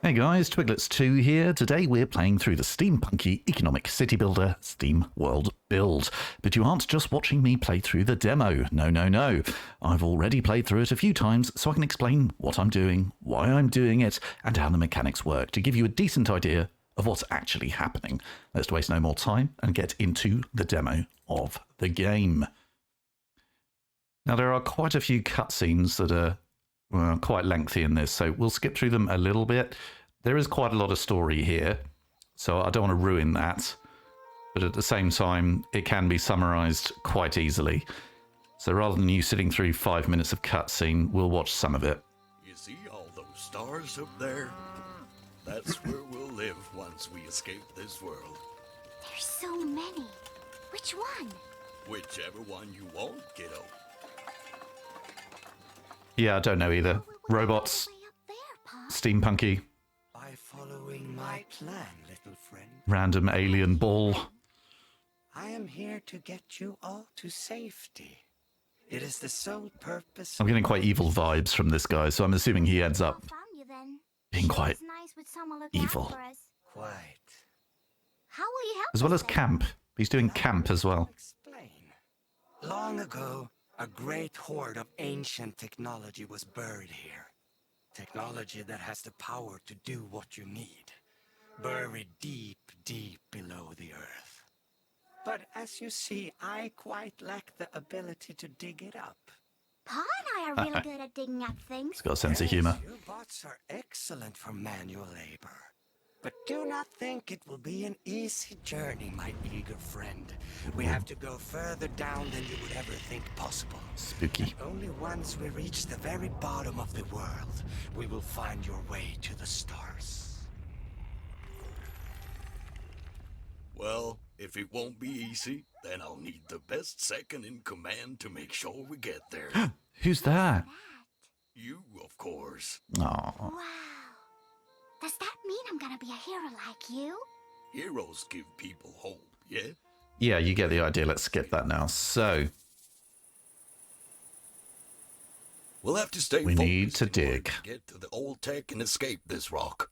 Hey guys, Twiglets2 here. Today we're playing through the steampunky economic city builder Steamworld Build. But you aren't just watching me play through the demo. No. I've already played through it a few times, so I can explain what I'm doing, why I'm doing it, and how the mechanics work to give you a decent idea of what's actually happening. Let's waste no more time and get into the demo of the game. Now there are quite a few cutscenes that are quite lengthy in this, so we'll skip through them a little bit. There is quite a lot of story here, so I don't want to ruin that, but at the same time it can be summarized quite easily. So rather than you sitting through 5 minutes of cutscene, we'll watch some of it. You see all those stars up there? That's where we'll live once we escape this world. There's so many. Which one? Whichever one you want, kiddo. Yeah, I don't know either. Robots, Way up there, Pa. steampunky, By following my plan, little friend, random alien ball. I am here to get you all to safety. It is the sole purpose. I'm getting quite evil vibes from this guy, so I'm assuming he ends I up found you then. being quite It's nice with someone looking evil. out for us. Quite. How will you help as well us as then? camp. He's doing camp as well. Explain. Long ago, a great hoard of ancient technology was buried here. Technology that has the power to do what you need. Buried deep, deep below the earth. But as you see, I quite lack the ability to dig it up. Pa and I are really good at digging up things. He's got a sense of Yes, humor. your bots are excellent for manual labor. But do not think it will be an easy journey, my eager friend. We have to go further down than you would ever think possible. Spooky. Only once we reach the very bottom of the world, we will find your way to the stars. Well, if it won't be easy, then I'll need the best second in command to make sure we get there. Who's that? You, of course. Aw. Wow. Does that mean I'm gonna be a hero like you? Heroes give people hope, yeah? Yeah, you get the idea. Let's skip that now. So, We'll have to stay We focused need to in order dig. to get to the old tech and escape this rock.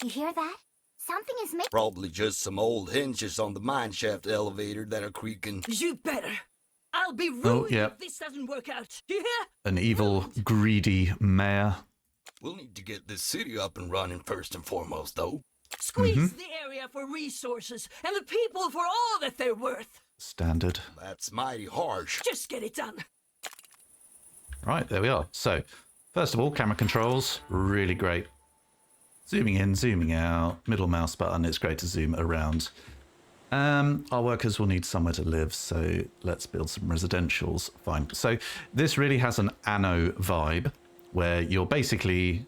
You hear that? Something is making. Probably just some old hinges on the mineshaft elevator that are creaking. You better. I'll be ruined Oh, yeah. if this doesn't work out. You hear? An evil, greedy mayor. We'll need to get this city up and running first and foremost, though. Squeeze the area for resources and the people for all that they're worth. Standard. That's mighty harsh. Just get it done. Right, there we are. So, first of all, camera controls. Really great. Zooming in, zooming out. Middle mouse button. It's great to zoom around. Our workers will need somewhere to live, so let's build some residentials. Fine. So this really has an anno vibe, where you're basically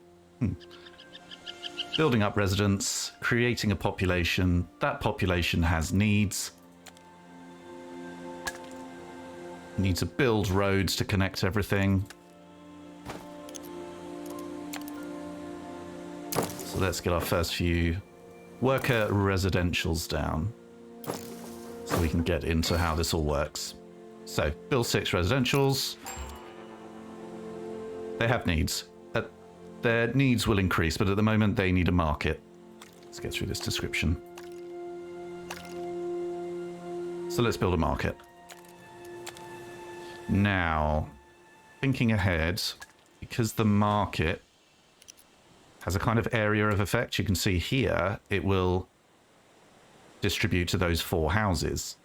building up residents, creating a population. That population has needs. You need to build roads to connect everything. So let's get our first few worker residentials down, so we can get into how this all works. So, build 6 residentials. They have needs. Their needs will increase, but at the moment they need a market. Let's get through this description. So let's build a market. Now, thinking ahead, because the market has a kind of area of effect, you can see here, it will distribute to those 4 houses.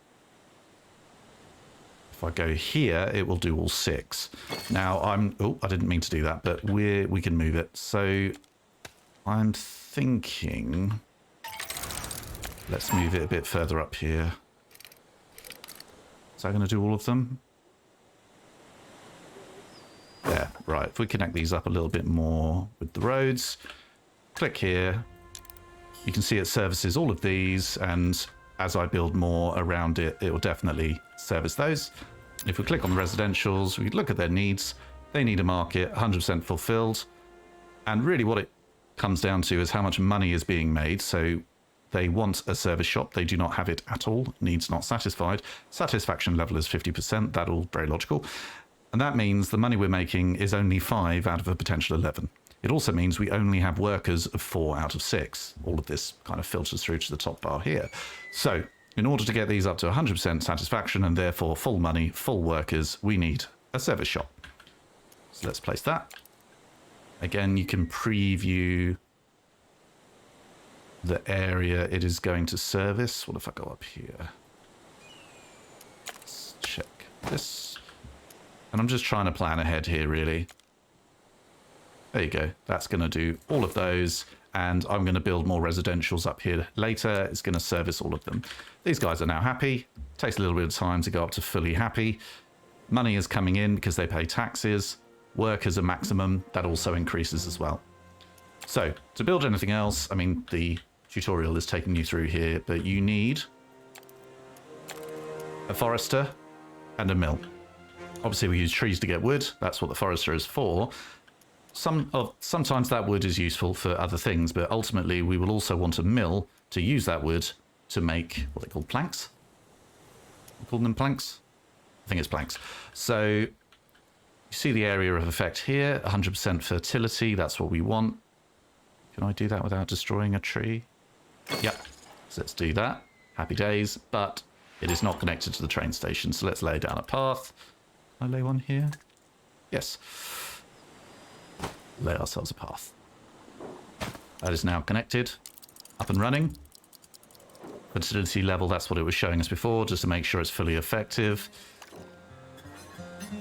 If I go here, it will do all 6. Now I didn't mean to do that, but we can move it. So I'm thinking, let's move it a bit further up here. Is that going to do all of them? There, right. If we connect these up a little bit more with the roads, click here. You can see it services all of these, and as I build more around it, it will definitely service those. If we click on the residentials, we look at their needs. They need a market, 100% fulfilled. And really what it comes down to is how much money is being made. So they want a service shop. They do not have it at all. Needs not satisfied. Satisfaction level is 50%. That all very logical. And that means the money we're making is only 5 out of a potential 11. It also means we only have workers of 4 out of 6. All of this kind of filters through to the top bar here. So in order to get these up to 100% satisfaction and therefore full money, full workers, we need a service shop. So let's place that. Again, you can preview the area it is going to service. What if I go up here? Let's check this. And I'm just trying to plan ahead here, really. There you go. That's going to do all of those. And I'm going to build more residentials up here later. It's going to service all of them. These guys are now happy. Takes a little bit of time to go up to fully happy. Money is coming in because they pay taxes. Workers are maximum. That also increases as well. So to build anything else, I mean, the tutorial is taking you through here, but you need a forester and a mill. Obviously, we use trees to get wood. That's what the forester is for. Sometimes that wood is useful for other things, but ultimately we will also want a mill to use that wood to make what they call planks. We call them planks? I think it's planks. So you see the area of effect here, 100% fertility. That's what we want. Can I do that without destroying a tree? Yep. So let's do that. Happy days. But it is not connected to the train station. So let's lay down a path. Can I lay one here? Yes. Lay ourselves a path. That is now connected. Up and running. Fertility level, that's what it was showing us before, just to make sure it's fully effective.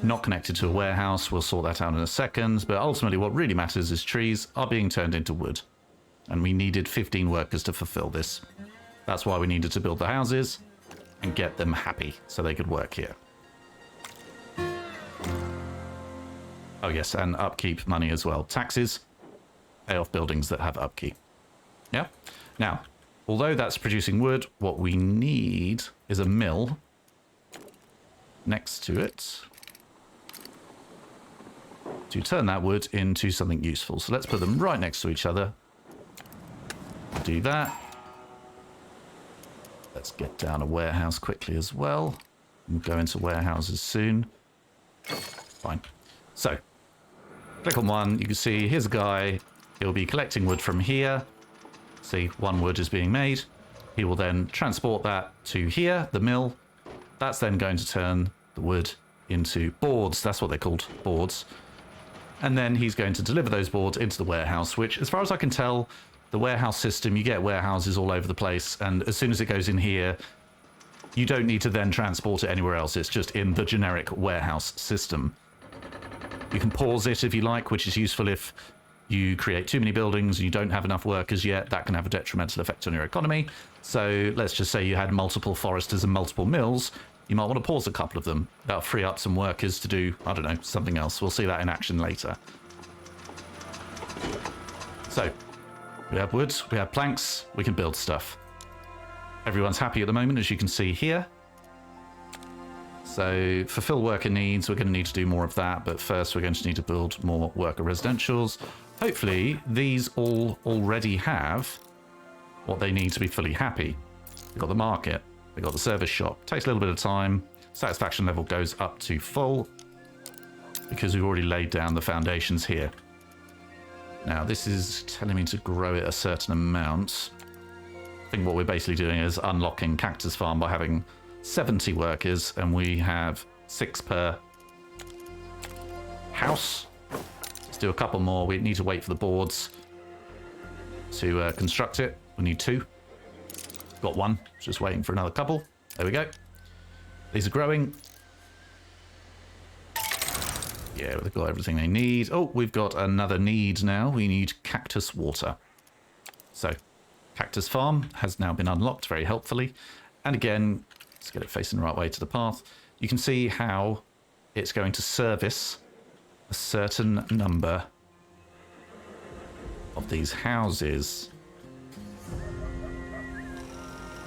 Not connected to a warehouse. We'll sort that out in a second. But ultimately, what really matters is trees are being turned into wood. And we needed 15 workers to fulfill this. That's why we needed to build the houses and get them happy so they could work here. Oh yes, and upkeep money as well. Taxes pay off buildings that have upkeep. Yeah. Now, although that's producing wood, what we need is a mill next to it to turn that wood into something useful. So let's put them right next to each other. Do that. Let's get down a warehouse quickly as well. We'll go into warehouses soon. Fine. So, click on one. You can see here's a guy. He'll be collecting wood from here. See, one wood is being made. He will then transport that to here, the mill. That's then going to turn the wood into boards. That's what they're called, boards. And then he's going to deliver those boards into the warehouse, which, as far as I can tell, the warehouse system, you get warehouses all over the place. And as soon as it goes in here, you don't need to then transport it anywhere else. It's just in the generic warehouse system. You can pause it if you like, which is useful if you create too many buildings and you don't have enough workers yet. That can have a detrimental effect on your economy. So let's just say you had multiple foresters and multiple mills. You might want to pause a couple of them. That'll free up some workers to do, I don't know, something else. We'll see that in action later. So we have wood, we have planks, we can build stuff. Everyone's happy at the moment, as you can see here. So fulfill worker needs, we're going to need to do more of that, but first we're going to need to build more worker residentials. Hopefully these all already have what they need to be fully happy. We've got the market, we've got the service shop. Takes a little bit of time. Satisfaction level goes up to full because we've already laid down the foundations here. Now this is telling me to grow it a certain amount. I think what we're basically doing is unlocking Cactus Farm by having 70 workers, and we have 6 per house. Let's do a couple more. We need to wait for the boards to construct it. We need 2. Got 1. Just waiting for another couple. There we go. These are growing. Yeah, they've got everything they need. Oh, we've got another need now. We need cactus water. So, Cactus Farm has now been unlocked very helpfully. And again, let's get it facing the right way to the path. You can see how it's going to service a certain number of these houses.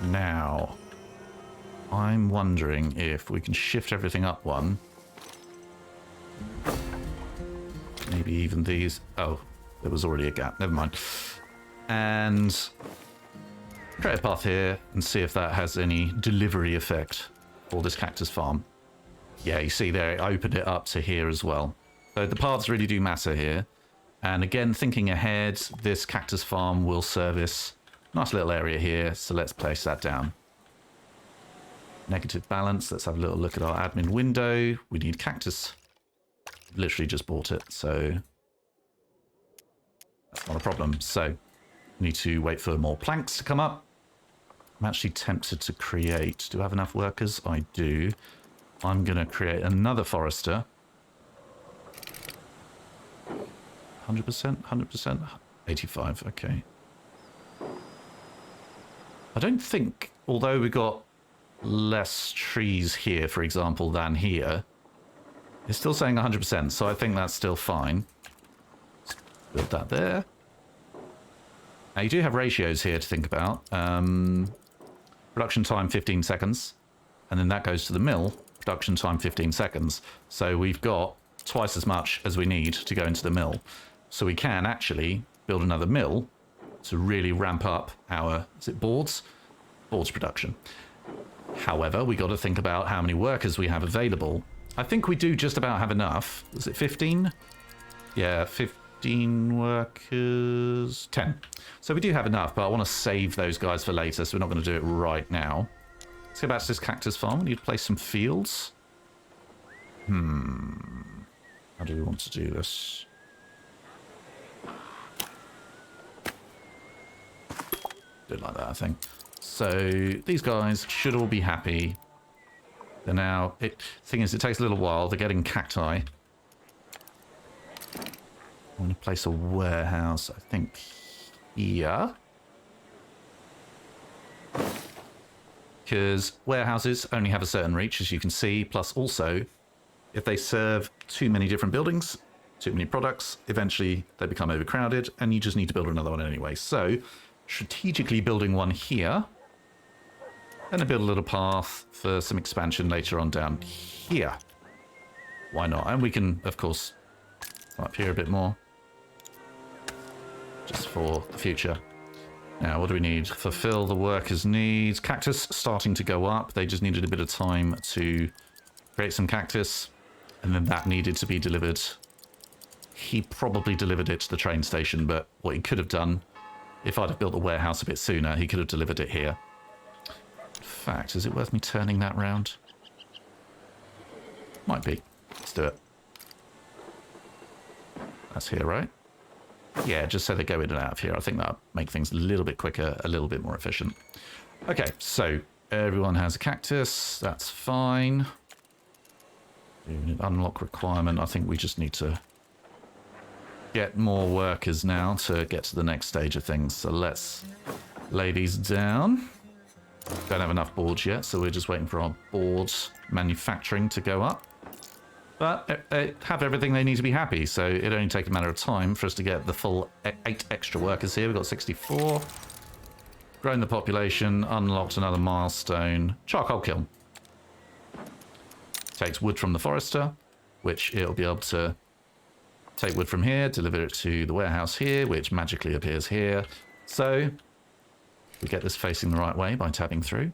Now, I'm wondering if we can shift everything up one. Maybe even these. Oh, there was already a gap. Never mind. And create a path here and see if that has any delivery effect for this Cactus Farm. Yeah, you see there, it opened it up to here as well. So the paths really do matter here. And again, thinking ahead, this cactus farm will service a nice little area here. So let's place that down. Negative balance. Let's have a little look at our admin window. We need cactus. Literally just bought it, so that's not a problem. So we need to wait for more planks to come up. I'm actually tempted to create... Do I have enough workers? I do. I'm going to create another forester. 100%? 100%? 85, okay. I don't think, although we got less trees here, for example, than here, it's still saying 100%, so I think that's still fine. Let's build that there. Now, you do have ratios here to think about. Production time, 15 seconds. And then that goes to the mill. Production time, 15 seconds. So we've got twice as much as we need to go into the mill. So we can actually build another mill to really ramp up our, is it boards? Boards production. However, we got to think about how many workers we have available. I think we do just about have enough. Is it 15? Yeah, 15 workers. 10. So we do have enough, but I want to save those guys for later, so we're not going to do it right now. Let's go back to this cactus farm. We need to place some fields. How do we want to do this? Do it like that, I think. So these guys should all be happy. They're now... thing is, it takes a little while. They're getting cacti. I'm going to place a warehouse, I think, here. Because warehouses only have a certain reach, as you can see. Plus, also, if they serve too many different buildings, too many products, eventually they become overcrowded, and you just need to build another one anyway. So, strategically building one here. And I build a little path for some expansion later on down here. Why not? And we can, of course, come up here a bit more. Just for the future. Now, what do we need? Fulfill the workers' needs. Cactus starting to go up. They just needed a bit of time to create some cactus. And then that needed to be delivered. He probably delivered it to the train station, but what he could have done, if I'd have built the warehouse a bit sooner, he could have delivered it here. In fact, is it worth me turning that round? Might be. Let's do it. That's here, right? Yeah, just so they go in and out of here. I think that'll make things a little bit quicker, a little bit more efficient. Okay, so everyone has a cactus. That's fine. Unlock requirement. I think we just need to get more workers now to get to the next stage of things. So let's lay these down. Don't have enough boards yet, so we're just waiting for our boards manufacturing to go up. But they have everything they need to be happy, so it only takes a matter of time for us to get the full 8 extra workers here. We've got 64. Grown the population, unlocked another milestone. Charcoal kiln. Takes wood from the forester, which it'll be able to take wood from here, deliver it to the warehouse here, which magically appears here. So we get this facing the right way by tapping through.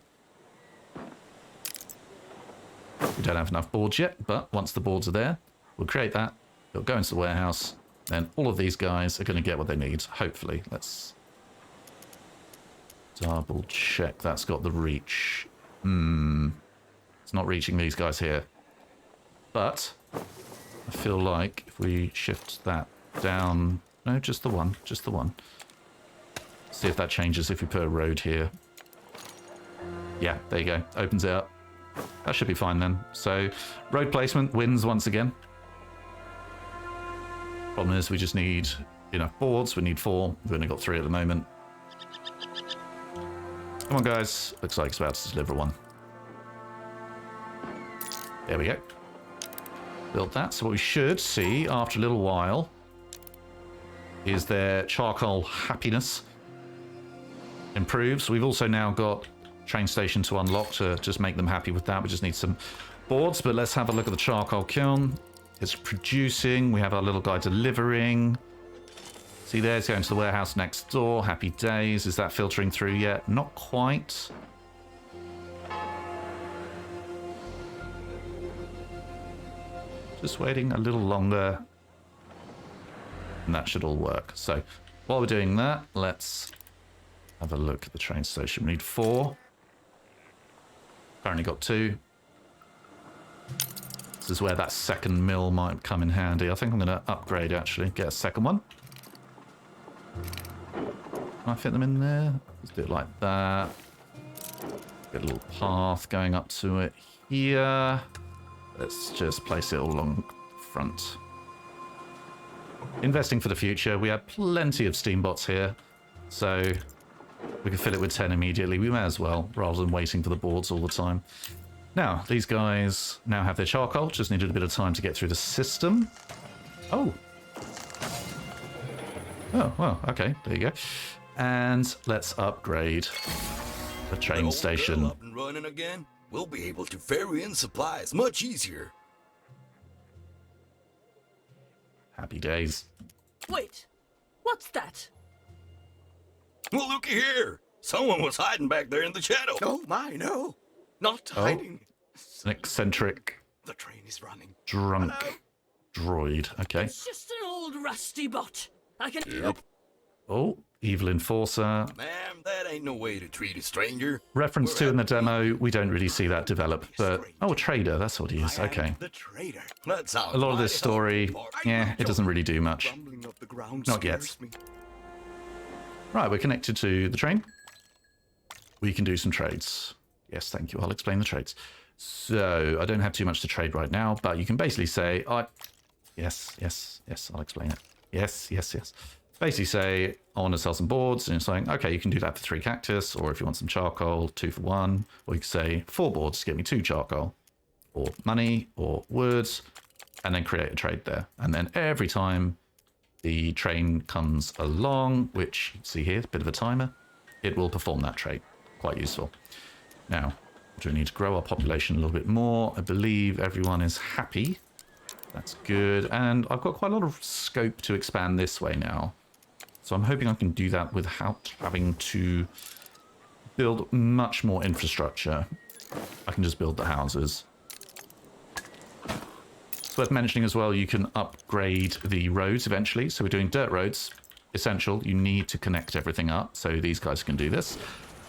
We don't have enough boards yet, but once the boards are there, we'll create that. It'll go into the warehouse. Then all of these guys are going to get what they need, hopefully. Let's double check that's got the reach. It's not reaching these guys here. But I feel like if we shift that down... No, just the one. Just the one. See if that changes if we put a road here. Yeah, there you go. Opens it up. That should be fine then. So, road placement wins once again. Problem is, we just need enough boards. We need 4. We've only got 3 at the moment. Come on, guys. Looks like it's about to deliver one. There we go. Built that. So what we should see after a little while is their charcoal happiness improves. We've also now got train station to unlock to just make them happy with that. We just need some boards, but let's have a look at the charcoal kiln. It's producing. We have our little guy delivering. See there, it's going to the warehouse next door. Happy days. Is that filtering through yet? Not quite. Just waiting a little longer. And that should all work. So while we're doing that, let's have a look at the train station. We need 4. Currently got 2. This is where that second mill might come in handy. I think I'm going to upgrade, actually. Get a second one. Can I fit them in there? Let's do it like that. Get a little path going up to it here. Let's just place it all along front. Investing for the future. We have plenty of steam bots here, so we can fill it with 10 immediately. We may as well, rather than waiting for the boards all the time. Now, these guys now have their charcoal. Just needed a bit of time to get through the system. Oh. Oh, well, okay. There you go. And let's upgrade the train station. Up and running again, we'll be able to ferry in supplies much easier. Happy days. Wait, what's that? Well, looky here. Someone was hiding back there in the shadow. Oh my, no. Not Oh. hiding. An eccentric, The train is running. drunk droid. Okay. It's just an old rusty bot. I can... Yep. Oh, evil enforcer. Ma'am, that ain't no way to treat a stranger. Reference to in the demo, we don't really see that develop, but... Oh, a trader, that's what he is. I am Okay. the traitor. That sounds A lot of this mighty story, helpful. yeah, it doesn't really do much. Rumbling of the ground Not yet. scares me. Right, we're connected to the train. We can do some trades. Yes, thank you. I'll explain the trades. So, I don't have too much to trade right now, but you can basically say, yes, I'll explain it. Yes. Basically say, I want to sell some boards, and it's like, okay, you can do that for 3 cactus, or if you want some charcoal, 2 for 1, or you can say 4 boards to get me 2 charcoal, or money, or woods, and then create a trade there. And then every time the train comes along, which you can see here, a bit of a timer, it will perform that trade. Quite useful. Now, do we need to grow our population a little bit more? I believe everyone is happy. That's good. And I've got quite a lot of scope to expand this way now. So I'm hoping I can do that without having to build much more infrastructure. I can just build the houses. It's worth mentioning as well, you can upgrade the roads eventually. So we're doing dirt roads. Essential, you need to connect everything up. So these guys can do this.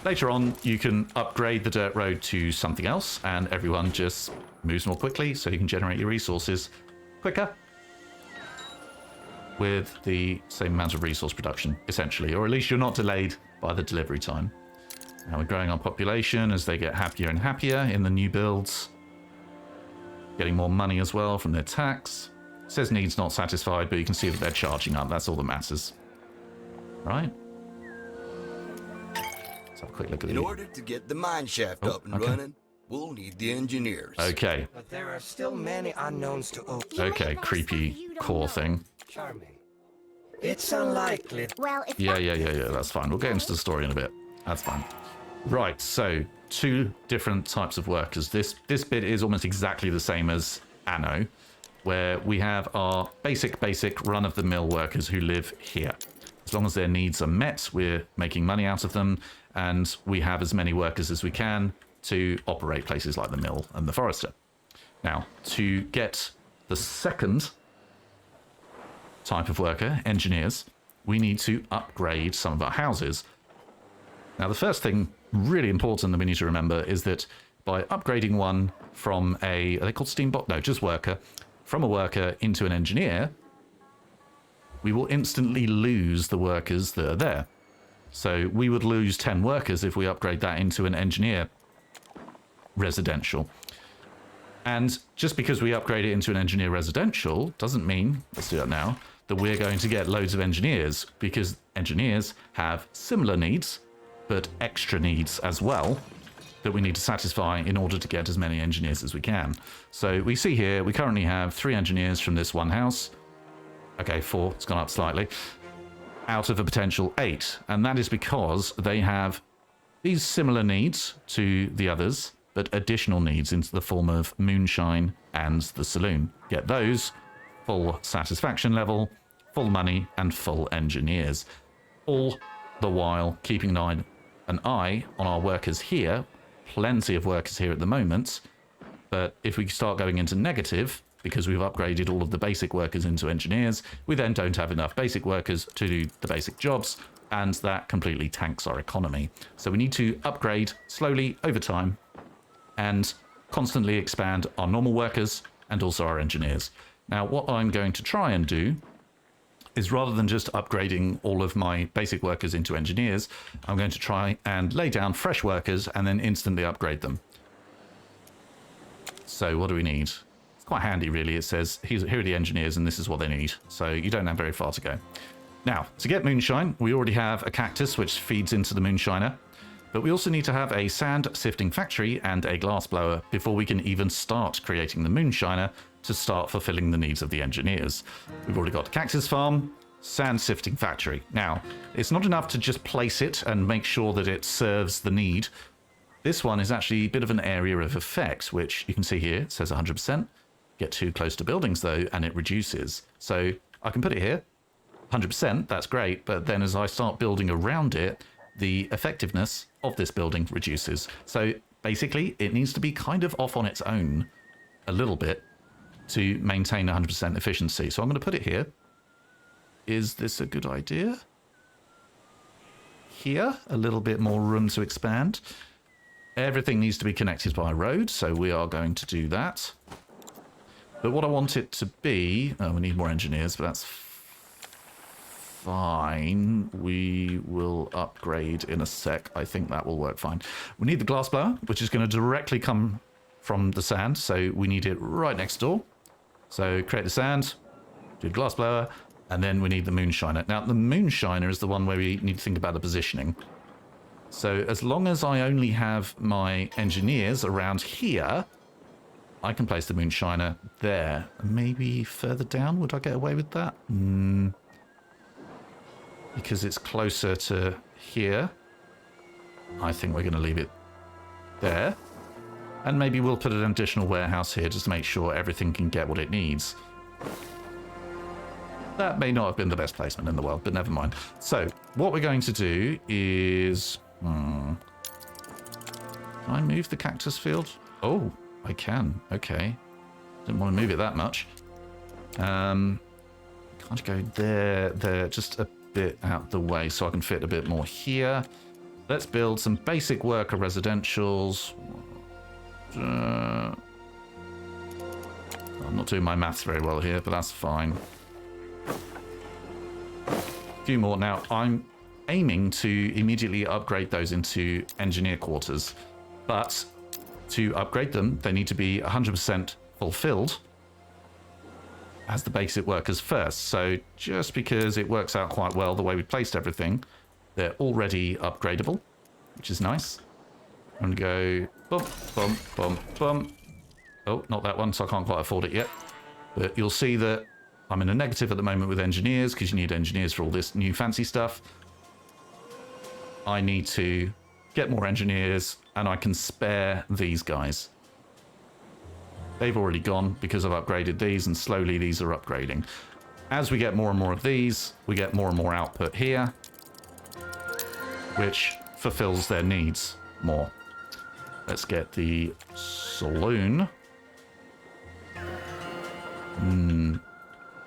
Later on, you can upgrade the dirt road to something else, and everyone just moves more quickly, so you can generate your resources quicker with the same amount of resource production, essentially, or at least you're not delayed by the delivery time. Now we're growing our population as they get happier and happier in the new builds, getting more money as well from their tax. It says needs not satisfied, but you can see that they're charging up. That's all that matters, right? Have a quick look at In order to get the mine shaft up and running, we'll need the engineers. Okay. But there are still many unknowns to open. You may Okay, know stuff creepy you don't core know. thing. Charming. It's unlikely. Well, if Yeah, that- that's fine. We'll get into the story in a bit. That's fine. Right, so 2 different types of workers. This bit is almost exactly the same as Anno, where we have our basic run-of-the-mill workers who live here. As long as their needs are met, we're making money out of them, and we have as many workers as we can to operate places like the mill and the forester. Now, to get the second type of worker, engineers, we need to upgrade some of our houses. Now, the first thing really important that we need to remember is that by upgrading one from are they called steambot? No, just worker. From a worker into an engineer, we will instantly lose the workers that are there. So we would lose 10 workers if we upgrade that into an engineer residential. And just because we upgrade it into an engineer residential doesn't mean, let's do that now, that we're going to get loads of engineers, because engineers have similar needs, but extra needs as well, that we need to satisfy in order to get as many engineers as we can. So we see here, we currently have 3 engineers from this one house. Okay, 4, it's gone up slightly, out of a potential 8. And that is because they have these similar needs to the others, but additional needs into the form of moonshine and the saloon. Get those, full satisfaction level, full money, and full engineers. All the while keeping an eye on our workers here. Plenty of workers here at the moment, but if we start going into negative, because we've upgraded all of the basic workers into engineers. We then don't have enough basic workers to do the basic jobs, and that completely tanks our economy. So we need to upgrade slowly over time and constantly expand our normal workers and also our engineers. Now, what I'm going to try and do is, rather than just upgrading all of my basic workers into engineers, I'm going to try and lay down fresh workers and then instantly upgrade them. So what do we need? It's quite handy, really. It says, here are the engineers, and this is what they need. So you don't have very far to go. Now, to get moonshine, we already have a cactus, which feeds into the moonshiner. But we also need to have a sand sifting factory and a glass blower before we can even start creating the moonshiner to start fulfilling the needs of the engineers. We've already got the cactus farm, sand sifting factory. Now, it's not enough to just place it and make sure that it serves the need. This one is actually a bit of an area of effect, which you can see here. It says 100%. Get too close to buildings, though, and it reduces. So I can put it here. 100%, that's great. But then as I start building around it, the effectiveness of this building reduces. So basically, it needs to be kind of off on its own a little bit to maintain 100% efficiency. So I'm going to put it here. Is this a good idea? Here, a little bit more room to expand. Everything needs to be connected by a road, so we are going to do that. But what I want it to be... Oh, we need more engineers, but that's fine. We will upgrade in a sec. I think that will work fine. We need the glass blower, which is going to directly come from the sand, so we need it right next door. So create the sand, do the glass blower, and then we need the moonshiner. Now, the moonshiner is the one where we need to think about the positioning. So as long as I only have my engineers around here, I can place the moonshiner there. Maybe further down, would I get away with that? Because it's closer to here. I think we're going to leave it there. And maybe we'll put an additional warehouse here just to make sure everything can get what it needs. That may not have been the best placement in the world, but never mind. So, what we're going to do is... Can I move the cactus field? Oh, I can. Okay. Didn't want to move it that much. Can't go there, just a bit out the way so I can fit a bit more here. Let's build some basic worker residentials. I'm not doing my maths very well here, but that's fine. A few more. Now, I'm aiming to immediately upgrade those into engineer quarters, but to upgrade them, they need to be 100% fulfilled as the basic workers first. So just because it works out quite well the way we placed everything, they're already upgradable, which is nice. I'm going to go bump, bump, bump, bump. Oh, not that one, so I can't quite afford it yet. But you'll see that I'm in a negative at the moment with engineers, because you need engineers for all this new fancy stuff. I need to get more engineers, and I can spare these guys. They've already gone because I've upgraded these, and slowly these are upgrading. As we get more and more of these, we get more and more output here, which fulfills their needs more. Let's get the saloon.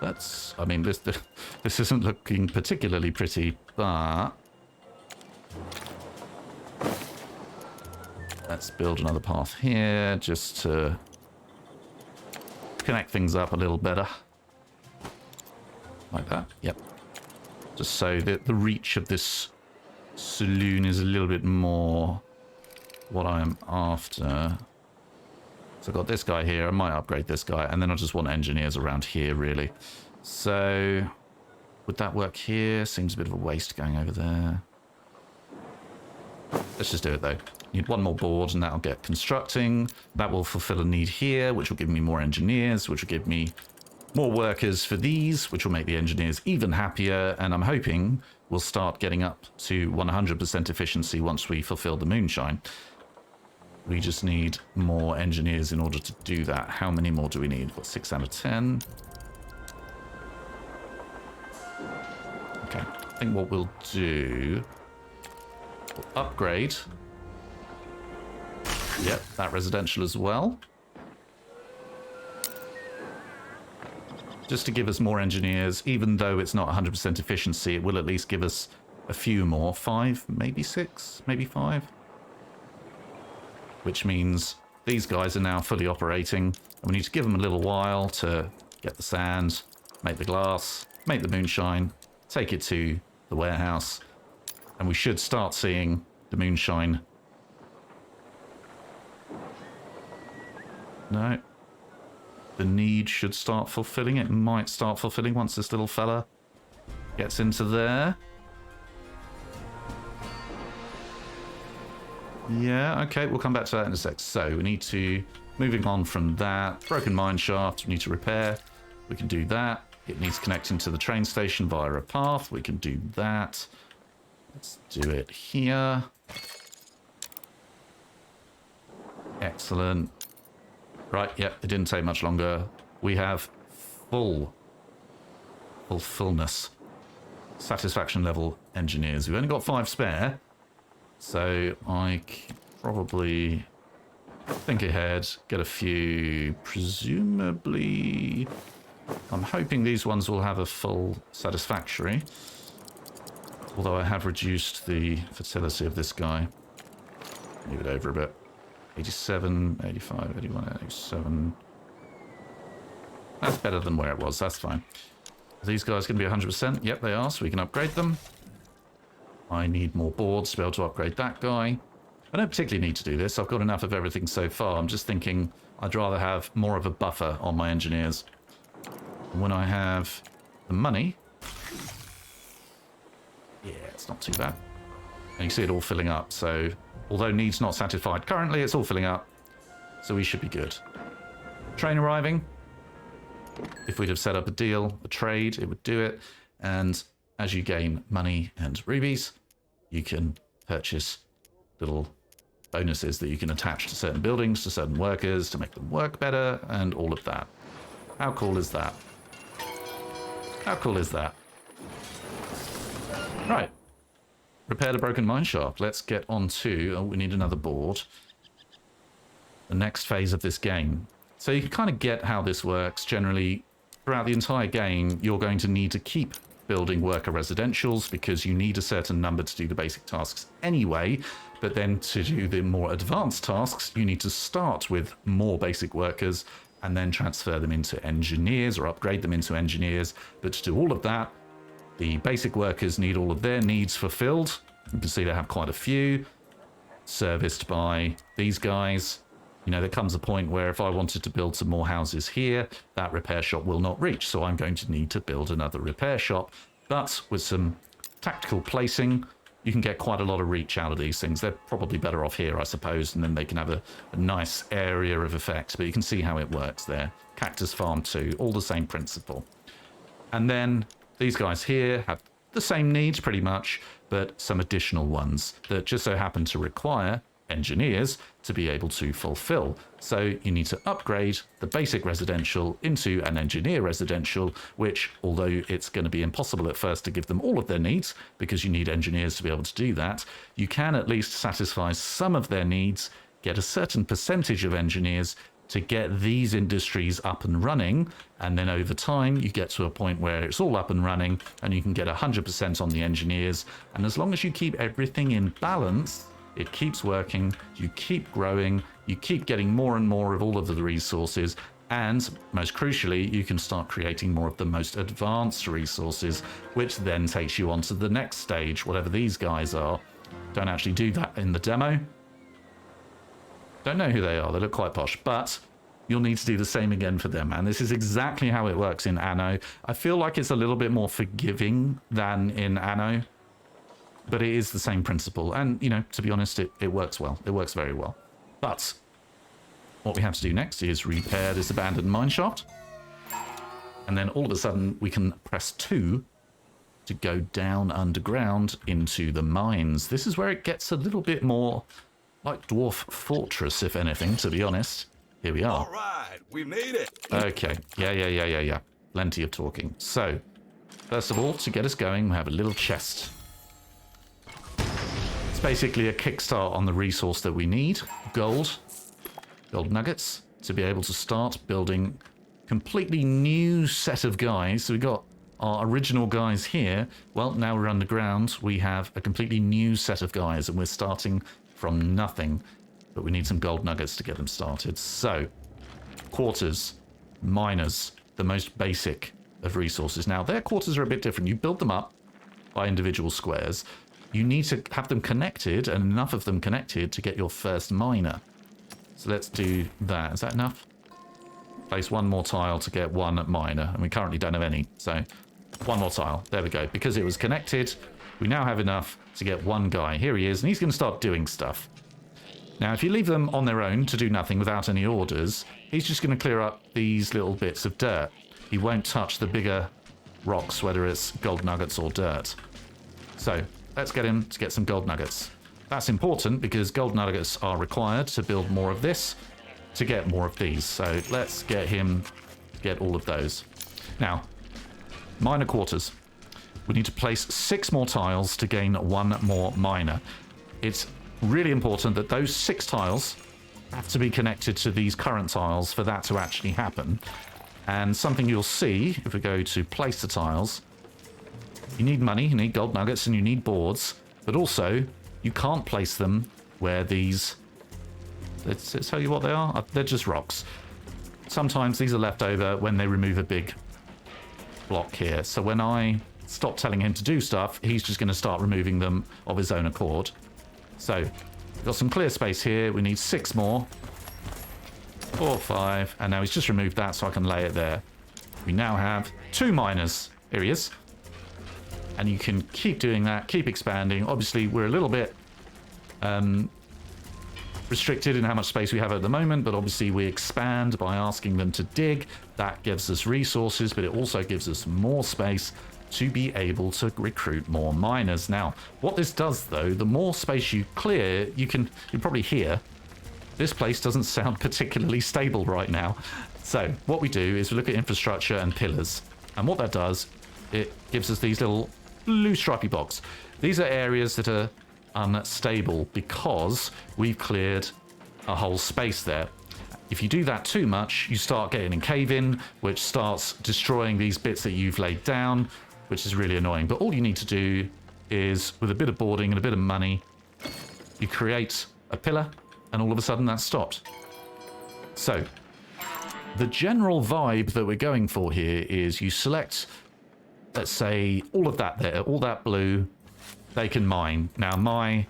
That's, I mean, this isn't looking particularly pretty, but let's build another path here just to connect things up a little better. Like that, yep. Just so that the reach of this saloon is a little bit more what I am after. So I've got this guy here. I might upgrade this guy, and then I just want engineers around here, really. So would that work here? Seems a bit of a waste going over there. Let's just do it, though. Need one more board, and that'll get constructing. That will fulfill a need here, which will give me more engineers, which will give me more workers for these, which will make the engineers even happier. And I'm hoping we'll start getting up to 100% efficiency once we fulfill the moonshine. We just need more engineers in order to do that. How many more do we need? What, 6 out of 10? Okay, I think what we'll do... We'll upgrade. Yep, that residential as well. just to give us more engineers. Even though it's not 100% efficiency, it will at least give us a few more. 5, maybe 6, maybe 5. Which means these guys are now fully operating. And we need to give them a little while to get the sand, make the glass, make the moonshine, take it to the warehouse. And we should start seeing the moonshine. No. The need should start fulfilling. It might start fulfilling once this little fella gets into there. Yeah, okay, we'll come back to that in a sec. So we need to, moving on from that, broken mine shaft, we need to repair. We can do that. It needs connecting to the train station via a path. We can do that. Let's do it here. Excellent. Right, yep, it didn't take much longer. We have fullness. Satisfaction level engineers. We've only got 5 spare. So I can probably think ahead, get a few, presumably. I'm hoping these ones will have a full satisfactory. Although I have reduced the fertility of this guy. Move it over a bit. 87, 85, 81, 87. That's better than where it was, that's fine. Are these guys going to be 100%? Yep, they are, so we can upgrade them. I need more boards to be able to upgrade that guy. I don't particularly need to do this. I've got enough of everything so far. I'm just thinking I'd rather have more of a buffer on my engineers. And when I have the money... Yeah, it's not too bad. And you see it all filling up, so... Although needs not satisfied currently, it's all filling up. So we should be good. Train arriving. If we'd have set up a deal, a trade, it would do it. And as you gain money and rubies, you can purchase little bonuses that you can attach to certain buildings, to certain workers, to make them work better, and all of that. How cool is that? How cool is that? Right. Repair the broken mine shaft. Let's get on to... Oh, we need another board. The next phase of this game. So you can kind of get how this works. Generally, throughout the entire game, you're going to need to keep building worker residentials because you need a certain number to do the basic tasks anyway. But then to do the more advanced tasks, you need to start with more basic workers and then transfer them into engineers or upgrade them into engineers. But to do all of that, the basic workers need all of their needs fulfilled. You can see they have quite a few, serviced by these guys. You know, there comes a point where if I wanted to build some more houses here, that repair shop will not reach. So I'm going to need to build another repair shop. But with some tactical placing, you can get quite a lot of reach out of these things. They're probably better off here, I suppose, and then they can have a nice area of effect. But you can see how it works there. Cactus farm too, all the same principle. And then these guys here have the same needs pretty much, but some additional ones that just so happen to require engineers to be able to fulfill. So you need to upgrade the basic residential into an engineer residential, which, although it's going to be impossible at first to give them all of their needs, because you need engineers to be able to do that, you can at least satisfy some of their needs, get a certain percentage of engineers to get these industries up and running, and then over time you get to a point where it's all up and running and you can get 100% on the engineers, and as long as you keep everything in balance, it keeps working, you keep growing, you keep getting more and more of all of the resources, and most crucially, you can start creating more of the most advanced resources, which then takes you on to the next stage, whatever these guys are. Don't actually do that in the demo. Don't know who they are, they look quite posh, but you'll need to do the same again for them, and this is exactly how it works in Anno. I feel like it's a little bit more forgiving than in Anno, but it is the same principle, and, you know, to be honest, it works well. It works very well. But what we have to do next is repair this abandoned mine shaft, and then all of a sudden we can press 2 to go down underground into the mines. This is where it gets a little bit more like Dwarf Fortress, if anything, to be honest. Here we are. All right, we made it. Okay, yeah. Plenty of talking. So, first of all, to get us going, we have a little chest. It's basically a kickstart on the resource that we need. Gold nuggets, to be able to start building completely new set of guys. So we've got our original guys here. Well, now we're underground. We have a completely new set of guys, and we're starting from nothing. But we need some gold nuggets to get them started. So, quarters, miners, the most basic of resources. Now, their quarters are a bit different. You build them up by individual squares. You need to have them connected, and enough of them connected to get your first miner. So let's do that. Is that enough? Place one more tile to get one miner, and we currently don't have any. So, one more tile. There we go. Because it was connected, we now have enough to get one guy. Here he is, and he's going to start doing stuff. Now, if you leave them on their own to do nothing without any orders, he's just going to clear up these little bits of dirt. He won't touch the bigger rocks, whether it's gold nuggets or dirt. So, let's get him to get some gold nuggets. That's important because gold nuggets are required to build more of this, to get more of these. So, let's get him to get all of those. Now, miner quarters. We need to place 6 more tiles to gain 1 more miner. It's really important that those 6 tiles have to be connected to these current tiles for that to actually happen. And something you'll see if we go to place the tiles, you need money, you need gold nuggets, and you need boards, but also you can't place them where these, let's tell you what they are. They're just rocks. Sometimes these are left over when they remove a big block here. So when I stop telling him to do stuff, he's just going to start removing them of his own accord. So, we've got some clear space here. We need 6 more. 4, 5. And now he's just removed that so I can lay it there. We now have 2 miners. Here he is. And you can keep doing that, keep expanding. Obviously, we're a little bit restricted in how much space we have at the moment, but obviously we expand by asking them to dig. That gives us resources, but it also gives us more space to be able to recruit more miners. Now, what this does though, the more space you clear, you probably hear this place doesn't sound particularly stable right now. So what we do is we look at infrastructure and pillars, and what that does, it gives us these little blue stripy blocks. These are areas that are unstable because we've cleared a whole space there. If you do that too much, you start getting a cave-in, which starts destroying these bits that you've laid down, which is really annoying. But all you need to do is, with a bit of boarding and a bit of money, you create a pillar, and all of a sudden that's stopped. So, the general vibe that we're going for here is you select, let's say, all of that there, all that blue, they can mine. Now, my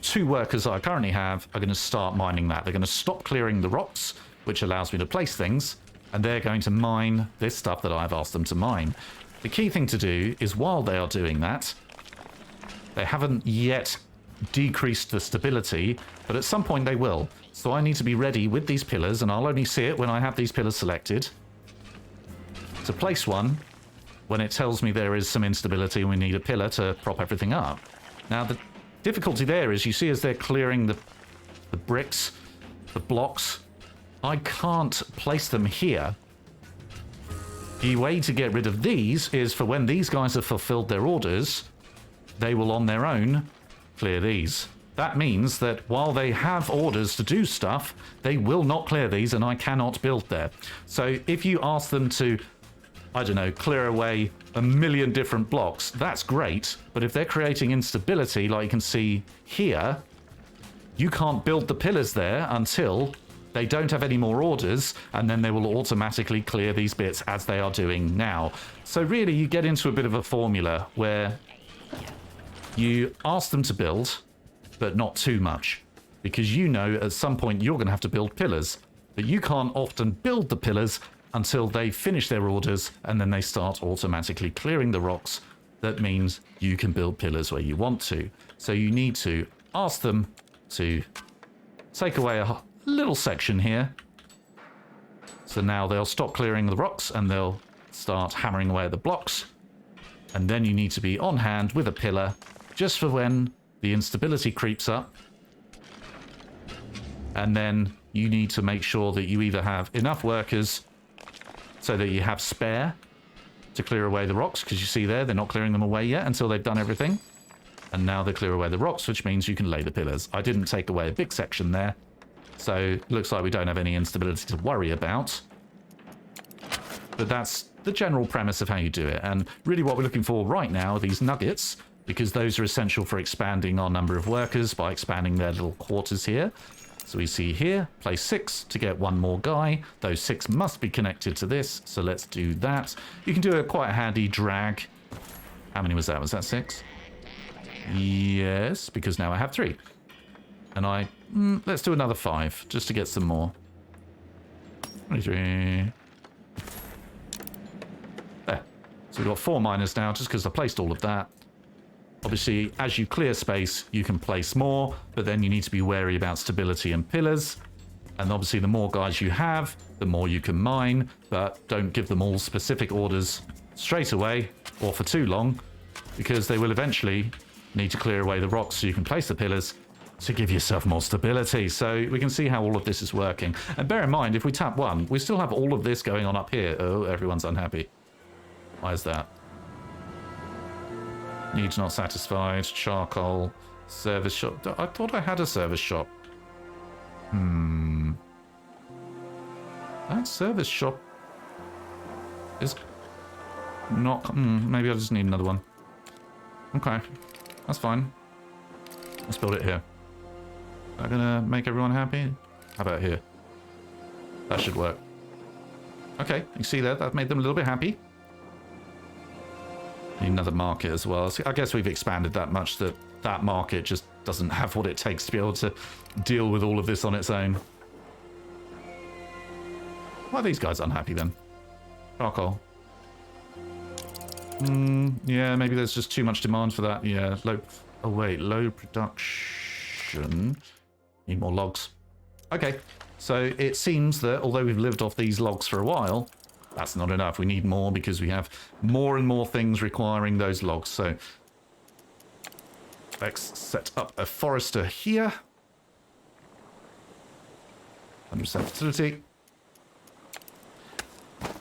2 workers that I currently have are going to start mining that. They're going to stop clearing the rocks, which allows me to place things, and they're going to mine this stuff that I've asked them to mine. The key thing to do is while they are doing that, they haven't yet decreased the stability, but at some point they will. So I need to be ready with these pillars, and I'll only see it when I have these pillars selected, to place one when it tells me there is some instability and we need a pillar to prop everything up. Now the difficulty there is you see as they're clearing the bricks, the blocks, I can't place them here. The way to get rid of these is for when these guys have fulfilled their orders, they will on their own clear these. That means that while they have orders to do stuff, they will not clear these and I cannot build there. So if you ask them to, I don't know, clear away 1,000,000 different blocks, that's great. But if they're creating instability, like you can see here, you can't build the pillars there until they don't have any more orders, and then they will automatically clear these bits as they are doing now. So really, you get into a bit of a formula where you ask them to build, but not too much, because you know at some point you're going to have to build pillars, but you can't often build the pillars until they finish their orders, and then they start automatically clearing the rocks. That means you can build pillars where you want to. So you need to ask them to take away a little section here. So now they'll stop clearing the rocks and they'll start hammering away at the blocks. And then you need to be on hand with a pillar just for when the instability creeps up. And then you need to make sure that you either have enough workers so that you have spare to clear away the rocks, because you see there, they're not clearing them away yet until they've done everything. And now they clear away the rocks, which means you can lay the pillars. I didn't take away a big section there, so it looks like we don't have any instability to worry about. But that's the general premise of how you do it. And really what we're looking for right now are these nuggets, because those are essential for expanding our number of workers by expanding their little quarters here. So we see here, place 6 to get one more guy. Those 6 must be connected to this, so let's do that. You can do a quite handy drag. How many was that? Was that 6? Yes, because now I have 3. And let's do another 5, just to get some more. 23. There. So we've got 4 miners now, just because I placed all of that. Obviously, as you clear space, you can place more, but then you need to be wary about stability and pillars. And obviously, the more guys you have, the more you can mine, but don't give them all specific orders straight away or for too long, because they will eventually need to clear away the rocks so you can place the pillars to give yourself more stability. So we can see how all of this is working. And bear in mind, if we tap 1, we still have all of this going on up here. Oh, everyone's unhappy. Why is that? Needs not satisfied. Charcoal. Service shop. I thought I had a service shop. That service shop is not... maybe I just need another one. Okay. That's fine. Let's build it here. Is that gonna make everyone happy? How about here? That should work. Okay, you see that? That made them a little bit happy. Need another market as well. So I guess we've expanded that much that that market just doesn't have what it takes to be able to deal with all of this on its own. Why are these guys unhappy then? Charcoal. Yeah, maybe there's just too much demand for that. Yeah, low... Oh wait, low production. Need more logs. Okay, so it seems that although we've lived off these logs for a while, that's not enough. We need more because we have more and more things requiring those logs. So let's set up a forester here. 100% fertility.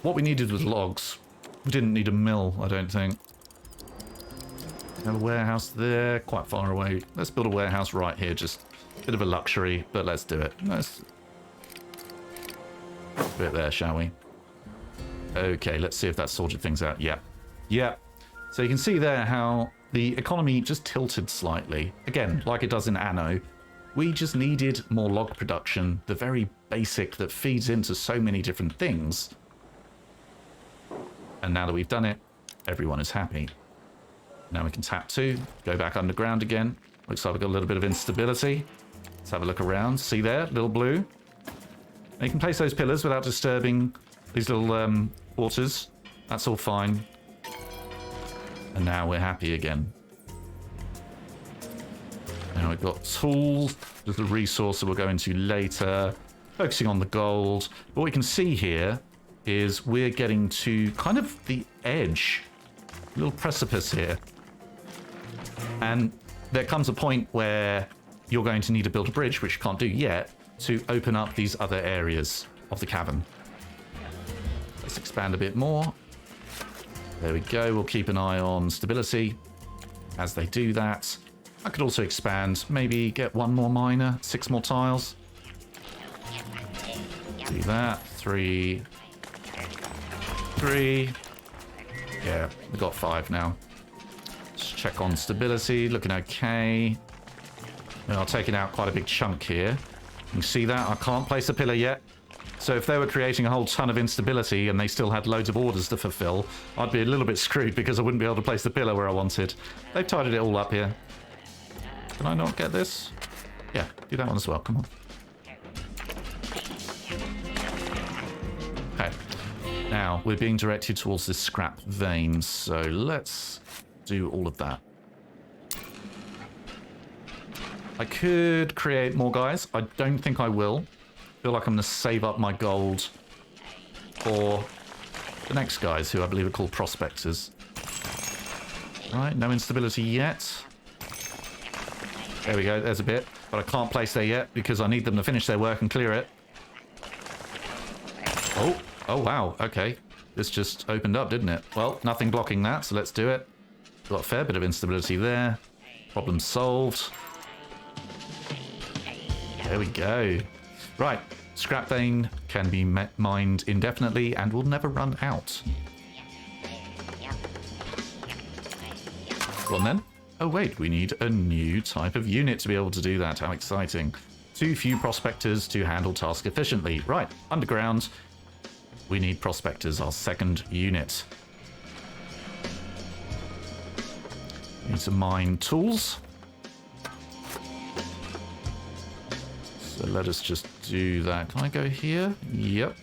What we needed was logs. We didn't need a mill, I don't think. Have a warehouse there, quite far away. Let's build a warehouse right here, just a bit of a luxury, but let's do it. Let's do it there, shall we? Okay, let's see if that sorted things out. Yeah. Yeah. So you can see there how the economy just tilted slightly. Again, like it does in Anno. We just needed more log production, the very basic that feeds into so many different things. And now that we've done it, everyone is happy. Now we can tap 2, go back underground again. Looks like we've got a little bit of instability. Let's have a look around. See there, little blue. Now you can place those pillars without disturbing these little quarters. That's all fine. And now we're happy again. Now we've got tools, little resource that we'll go into later. Focusing on the gold. What we can see here is we're getting to kind of the edge. A little precipice here. And there comes a point where you're going to need to build a bridge, which you can't do yet, to open up these other areas of the cavern. Let's expand a bit more. There we go. We'll keep an eye on stability as they do that. I could also expand, maybe get 1 more miner, 6 more tiles. Do that. 3. Yeah, we've got 5 now. Let's check on stability. Looking okay. And I've taken out quite a big chunk here. You can see that. I can't place a pillar yet. So if they were creating a whole ton of instability and they still had loads of orders to fulfill, I'd be a little bit screwed because I wouldn't be able to place the pillar where I wanted. They've tidied it all up here. Can I not get this? Yeah, do that one as well. Come on. Okay. Now, we're being directed towards this scrap vein, so let's do all of that. I could create more guys. I don't think I will. I feel like I'm going to save up my gold for the next guys, who I believe are called prospectors. Right, no instability yet. There we go, there's a bit. But I can't place there yet because I need them to finish their work and clear it. Oh wow, okay. This just opened up, didn't it? Well, nothing blocking that, so let's do it. Got a fair bit of instability there. Problem solved. There we go. Right, Scrap vein can be mined indefinitely and will never run out. Go on then. Oh wait, we need a new type of unit to be able to do that. How exciting. Too few prospectors to handle task efficiently. Right, underground. We need prospectors, our second unit. Need to mine tools. So let us just do that. Can I go here? Yep.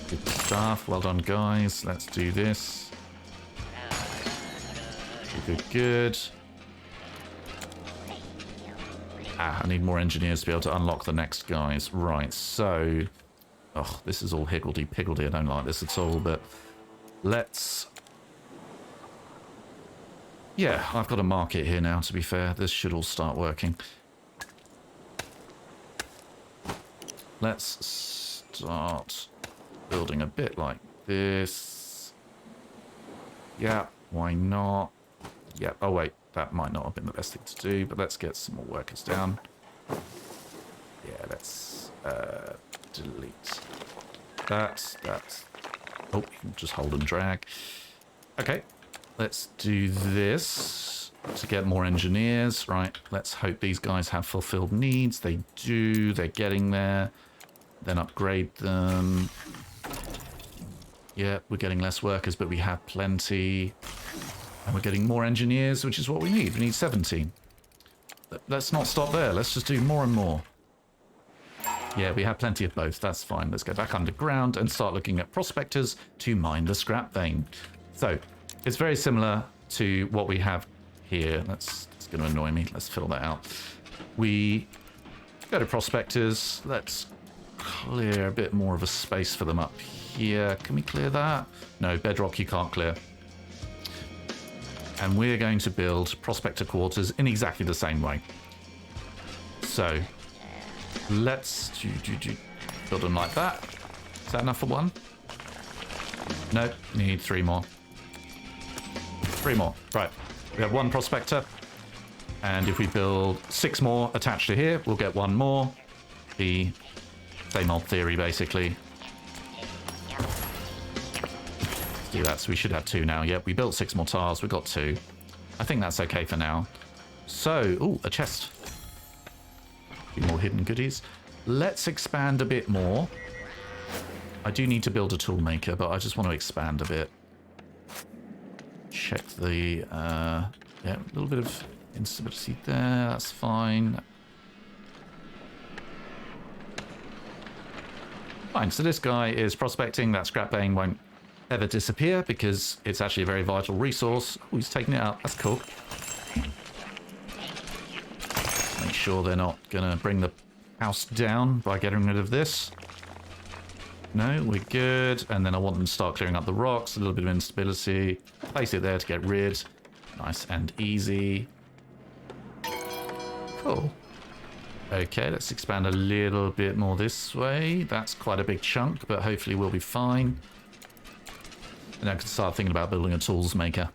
Good stuff. Well done, guys. Let's do this. Good, good. Ah, I need more engineers to be able to unlock the next guys. Right, so... Oh, this is all higgledy-piggledy. I don't like this at all, but... Let's... Yeah, I've got a market here now, to be fair. This should all start working. Let's start building a bit like this. Yeah, why not? Yeah, oh wait, that might not have been the best thing to do, but let's get some more workers down. Yeah, let's delete that. Oh, you can just hold and drag. Okay, let's do this to get more engineers. Right, let's hope these guys have fulfilled needs. They do, they're getting there. Then upgrade them. Yeah, we're getting less workers, but we have plenty. And we're getting more engineers, which is what we need. We need 17. Let's not stop there. Let's just do more and more. Yeah, we have plenty of both. That's fine. Let's go back underground and start looking at prospectors to mine the scrap vein. So, it's very similar to what we have here. It's going to annoy me. Let's fill that out. We go to prospectors. Let's clear a bit more of a space for them up here. Can we clear that? No, bedrock you can't clear. And we're going to build prospector quarters in exactly the same way. So let's build them like that. Is that enough for one? No, need 3 more. 3 more. Right. We have 1 prospector. And if we build 6 more attached to here, we'll get 1 more. The same old theory, basically. Do that, so we should have 2 now. Yep, we built 6 more tiles, we got 2. I think that's okay for now. So, ooh, a chest. A few more hidden goodies. Let's expand a bit more. I do need to build a tool maker, but I just want to expand a bit. Check the, yeah, a little bit of instability there, that's fine. Fine, so this guy is prospecting, that scrap vein won't ever disappear because it's actually a very vital resource. Oh, he's taking it out. That's cool. Make sure they're not going to bring the house down by getting rid of this. No, we're good. And then I want them to start clearing up the rocks. A little bit of instability. Place it there to get rid. Nice and easy. Cool. Okay, let's expand a little bit more this way. That's quite a big chunk, but hopefully we'll be fine. And I can start thinking about building a tools maker.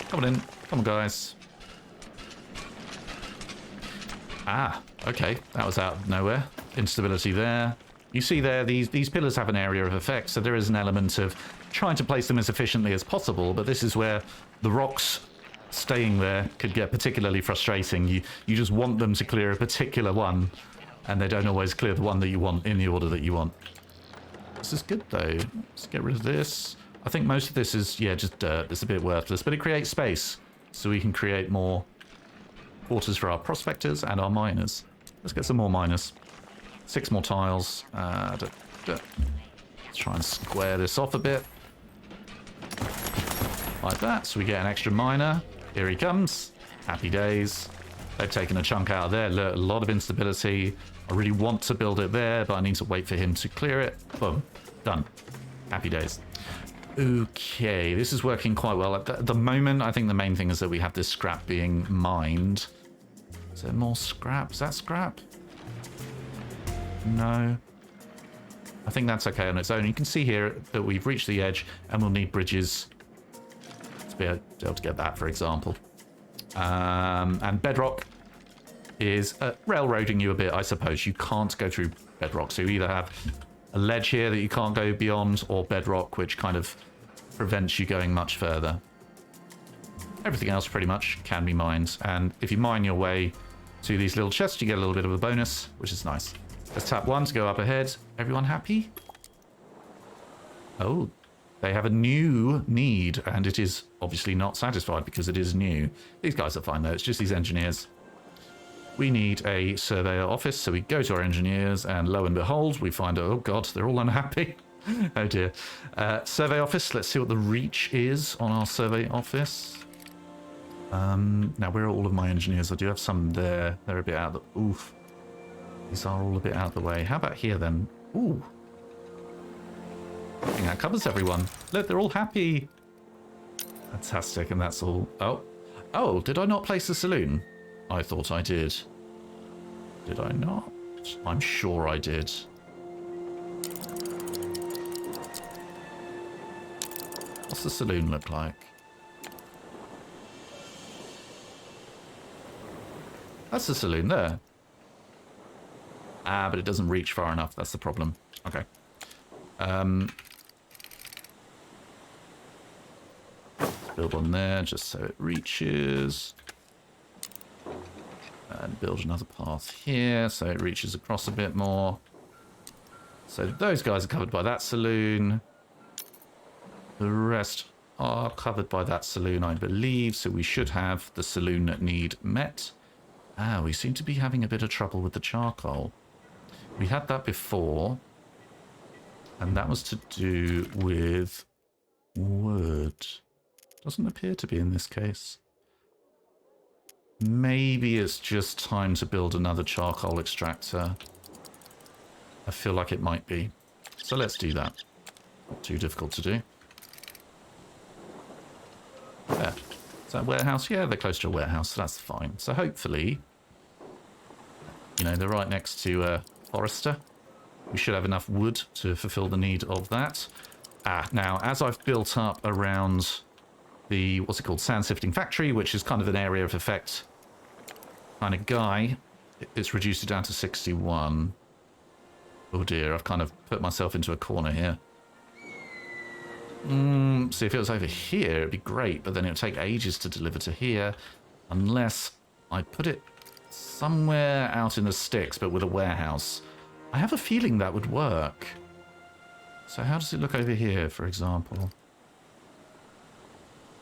Come on in. Come on, guys. Ah, okay. That was out of nowhere. Instability there. You see there, these pillars have an area of effect, so there is an element of trying to place them as efficiently as possible, but this is where the rocks staying there could get particularly frustrating. You just want them to clear a particular one, and they don't always clear the one that you want in the order that you want. This is good, though. Let's get rid of this. I think most of this is, yeah, just dirt. It's a bit worthless, but it creates space, so we can create more quarters for our prospectors and our miners. Let's get some more miners. 6 more tiles. Let's try and square this off a bit. Like that, so we get an extra miner. Here he comes. Happy days. They've taken a chunk out of there. A lot of instability. I really want to build it there, but I need to wait for him to clear it. Boom. Done. Happy days. Okay, this is working quite well. At the moment, I think the main thing is that we have this scrap being mined. Is there more scrap? Is that scrap? No. I think that's okay on its own. You can see here that we've reached the edge and we'll need bridges to be able to get that, for example. And bedrock is railroading you a bit, I suppose. You can't go through bedrock, so you either have a ledge here that you can't go beyond, or bedrock, which kind of prevents you going much further. Everything else pretty much can be mined, and if you mine your way to these little chests, you get a little bit of a bonus, which is nice. Let's tap 1 to go up ahead. Everyone happy? Oh, they have a new need, and it is obviously not satisfied because it is new. These guys are fine though, it's just these engineers. We need a surveyor office, so we go to our engineers, and lo and behold, we find, oh god, they're all unhappy. Oh dear. Survey office, let's see what the reach is on our survey office. Now, where are all of my engineers? I do have some there. They're a bit out of the... Oof. These are all a bit out of the way. How about here, then? Ooh. I think that covers everyone. Look, they're all happy. Fantastic, and that's all... Oh. Oh, did I not place the saloon? I thought I did. Did I not? I'm sure I did. What's the saloon look like? That's the saloon there. Ah, but it doesn't reach far enough. That's the problem. Okay. Build one there just so it reaches. And build another path here so it reaches across a bit more. So those guys are covered by that saloon. The rest are covered by that saloon, I believe. So we should have the saloon need met. Ah, we seem to be having a bit of trouble with the charcoal. We had that before, and that was to do with wood. Doesn't appear to be in this case. Maybe it's just time to build another charcoal extractor. I feel like it might be. So let's do that. Not too difficult to do. There. Is that a warehouse? Yeah, they're close to a warehouse, so that's fine. So hopefully, you know, they're right next to a forester. We should have enough wood to fulfill the need of that. Now, as I've built up around the, what's it called, sand sifting factory, which is kind of an area of effect kind of guy, it's reduced it down to 61. Oh dear, I've kind of put myself into a corner here. See, if it was over here, it'd be great, but then it would take ages to deliver to here, unless I put it somewhere out in the sticks, but with a warehouse. I have a feeling that would work. So how does it look over here, for example?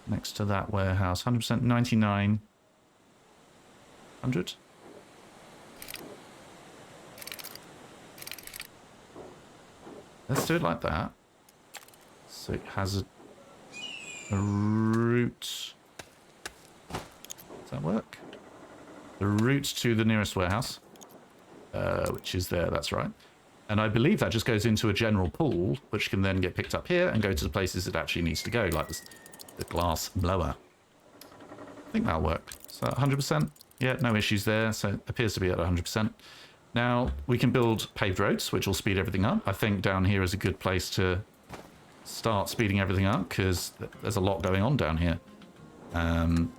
Next to that warehouse, 100%, 99, 100. Let's do it like that. So it has a route. Does that work? The route to the nearest warehouse, which is there, that's right. And I believe that just goes into a general pool, which can then get picked up here and go to the places it actually needs to go, like the glass blower. I think that'll work. So 100%? Yeah, no issues there. So it appears to be at 100%. Now, we can build paved roads, which will speed everything up. I think down here is a good place to start speeding everything up, because there's a lot going on down here.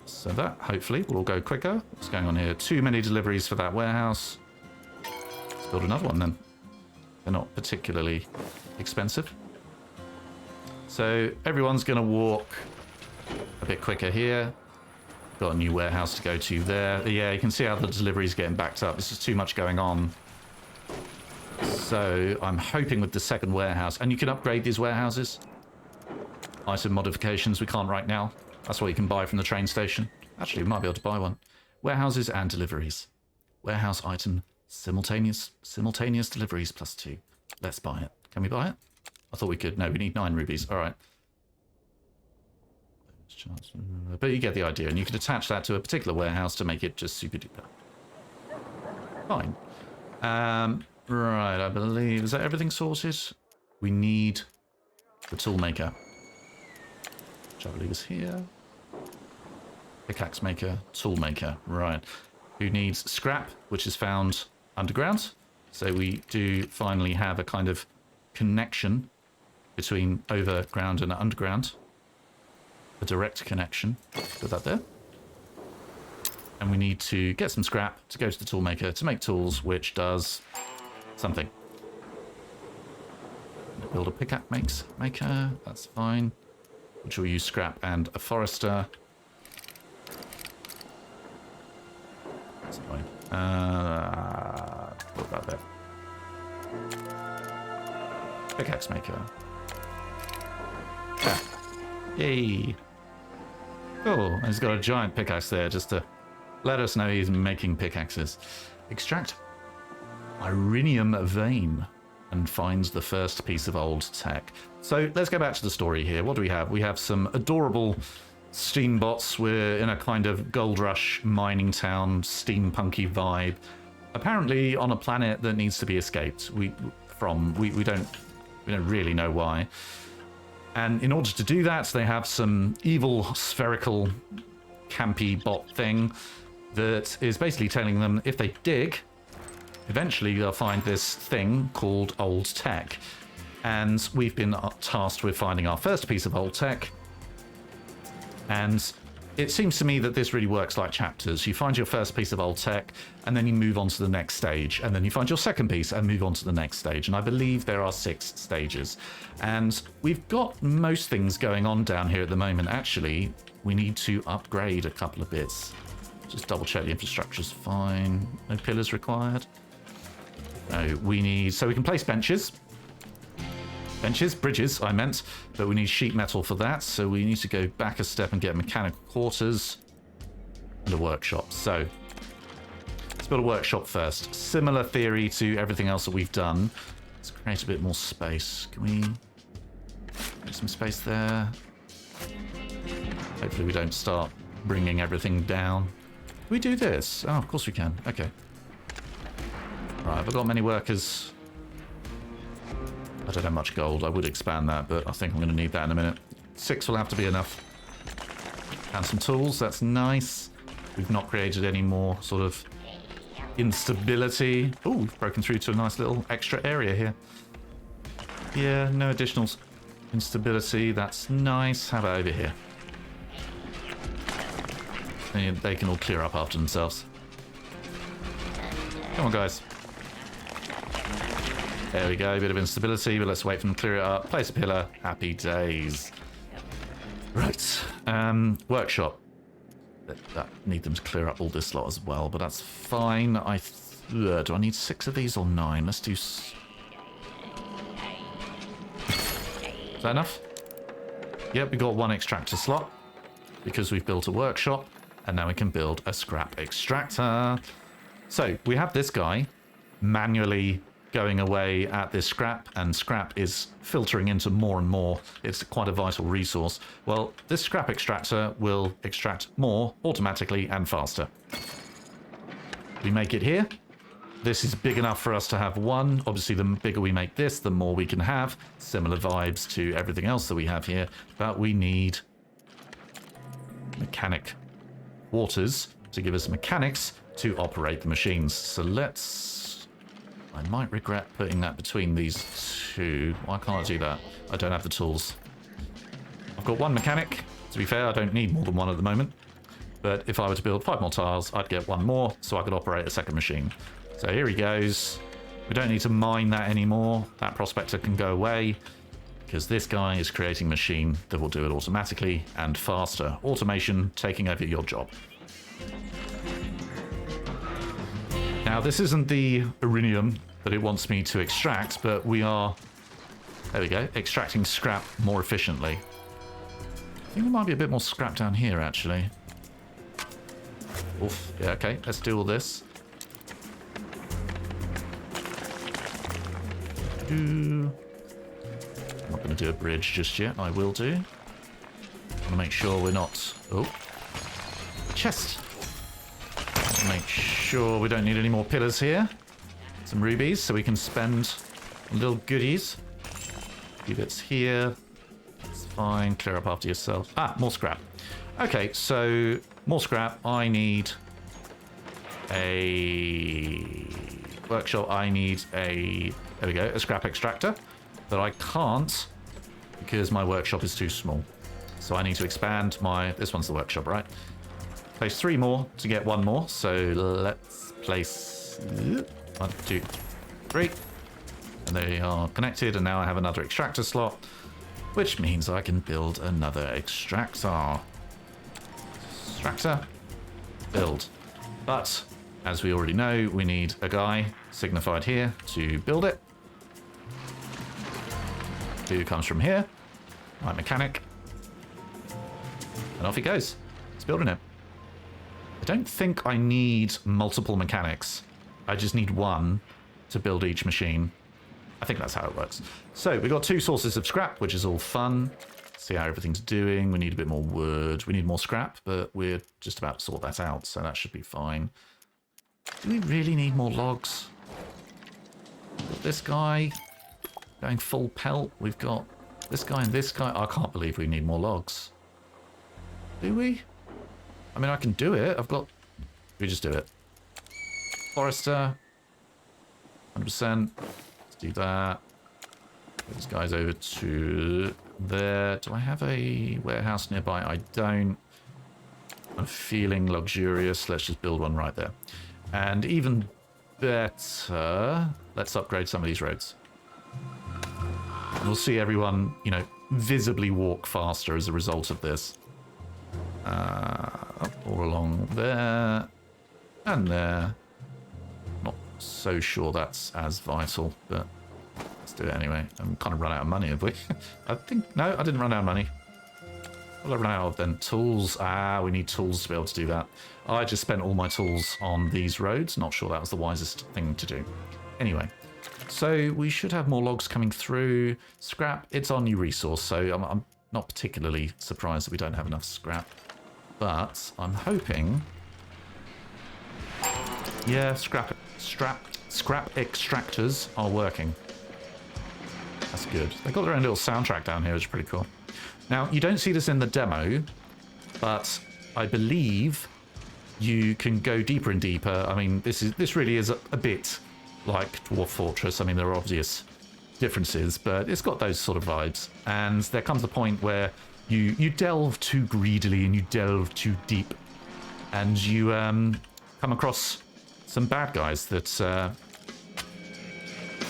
So that, hopefully, will all go quicker. What's going on here? Too many deliveries for that warehouse. Let's build another one then. They're not particularly expensive. So everyone's going to walk a bit quicker here. Got a new warehouse to go to there. Yeah, you can see how the delivery's getting backed up. This is too much going on. So I'm hoping with the second warehouse, and you can upgrade these warehouses. Item modifications we can't right now. That's what you can buy from the train station. Actually, we might be able to buy one. Warehouses and deliveries. Warehouse item simultaneous deliveries +2. Let's buy it. Can we buy it? I thought we could. No, we need 9 rubies. All right. But you get the idea, and you can attach that to a particular warehouse to make it just super duper. Fine. Right, I believe... Is that everything sorted? We need the toolmaker, which I believe is here. Pickaxe maker, toolmaker. Right. Who needs scrap, which is found underground. So we do finally have a kind of connection between overground and underground. A direct connection. Put that there. And we need to get some scrap to go to the tool maker to make tools, which does something. Build a pickaxe maker, that's fine. Which will use scrap and a forester. That's fine. What about that? Pickaxe maker. Ah. Yay. Cool. He's got a giant pickaxe there just to let us know he's making pickaxes. Extract irinium vein and finds the first piece of old tech. So let's go back to the story here. What do we have? We have some adorable steam bots. We're in a kind of gold rush mining town, steampunky vibe. Apparently on a planet that needs to be escaped. We don't really know why. And in order to do that, they have some evil spherical campy bot thing that is basically telling them if they dig, eventually they'll find this thing called old tech. And we've been tasked with finding our first piece of old tech. And it seems to me that this really works like chapters. You find your first piece of old tech, and then you move on to the next stage. And then you find your second piece and move on to the next stage. And I believe there are 6 stages. And we've got most things going on down here at the moment. Actually, we need to upgrade a couple of bits. Just double check the infrastructure's fine. No pillars required. No, we need... So we can place benches. Bridges, I meant. But we need sheet metal for that. So we need to go back a step and get mechanical quarters and a workshop. So let's build a workshop first. Similar theory to everything else that we've done. Let's create a bit more space. Can we get some space there? Hopefully we don't start bringing everything down. Can we do this? Oh, of course we can. Okay. Right, have I got many workers? I don't have much gold. I would expand that, but I think I'm going to need that in a minute. 6 will have to be enough. And some tools. That's nice. We've not created any more sort of instability. Oh, we've broken through to a nice little extra area here. Yeah, no additional instability. That's nice. How about over here? They can all clear up after themselves. Come on, guys. There we go, a bit of instability, but let's wait for them to clear it up. Place a pillar. Happy days. Right. Workshop. I need them to clear up all this slot as well, but that's fine. Do I need 6 of these or 9? Let's do... Is that enough? Yep, we got 1 extractor slot because we've built a workshop, and now we can build a scrap extractor. So we have this guy manually going away at this scrap, and scrap is filtering into more and more. It's quite a vital resource. Well, this scrap extractor will extract more automatically and faster. We make it here. This is big enough for us to have 1. Obviously, the bigger we make this, the more we can have. Similar vibes to everything else that we have here, but we need mechanic quarters to give us mechanics to operate the machines. So let's... I might regret putting that between these 2. Why can't I do that? I don't have the tools. I've got 1 mechanic. To be fair, I don't need more than 1 at the moment. But if I were to build 5 more tiles, I'd get 1 more, so I could operate a second machine. So here he goes. We don't need to mine that anymore. That prospector can go away, because this guy is creating a machine that will do it automatically and faster. Automation taking over your job. Now, this isn't the iridium that it wants me to extract, but we are, there we go, extracting scrap more efficiently. I think there might be a bit more scrap down here, actually. Oof, yeah, okay, let's do all this. I'm not going to do a bridge just yet, I will do. I want to make sure we're not... Oh, chest! Make sure we don't need any more pillars here. Some rubies so we can spend little goodies. A few bits here. It's fine. Clear up after yourself. Ah, more scrap. Okay, so more scrap. I need a workshop. I need a... There we go. A scrap extractor. But I can't because my workshop is too small. So I need to expand my... This one's the workshop, right? place 3 more to get 1 more. So let's place 1, 2, 3. And they are connected, and now I have another extractor slot, which means I can build another extractor. Extractor, build. But, as we already know, we need a guy, signified here, to build it. Who comes from here, my mechanic. And off he goes. He's building it. I don't think I need multiple mechanics. I just need 1 to build each machine. I think that's how it works. So we've got 2 sources of scrap, which is all fun. See how everything's doing. We need a bit more wood. We need more scrap, but we're just about to sort that out, so that should be fine. Do we really need more logs? Got this guy going full pelt. We've got this guy and this guy. I can't believe we need more logs. Do we? I mean, I can do it. We just do it. Forester. 100%. Do that. Put these guys over to there. Do I have a warehouse nearby? I don't. I'm feeling luxurious. Let's just build one right there. And even better, let's upgrade some of these roads. And we'll see everyone, you know, visibly walk faster as a result of this. All along there and there. Not so sure that's as vital, but let's do it anyway. I'm kind of run out of money, have we? I think, no, I didn't run out of money. What did I run out of then? Tools. We need tools to be able to do that. I just spent all my tools on these roads. Not sure that was the wisest thing to do. Anyway, so we should have more logs coming through. Scrap, it's our new resource, so I'm not particularly surprised that we don't have enough scrap. But I'm hoping... Yeah, scrap extractors are working. That's good. They've got their own little soundtrack down here, which is pretty cool. Now, you don't see this in the demo, but I believe you can go deeper and deeper. I mean, this really is a bit like Dwarf Fortress. I mean, there are obvious differences, but it's got those sort of vibes. And there comes a point where you delve too greedily and you delve too deep, and you come across some bad guys that are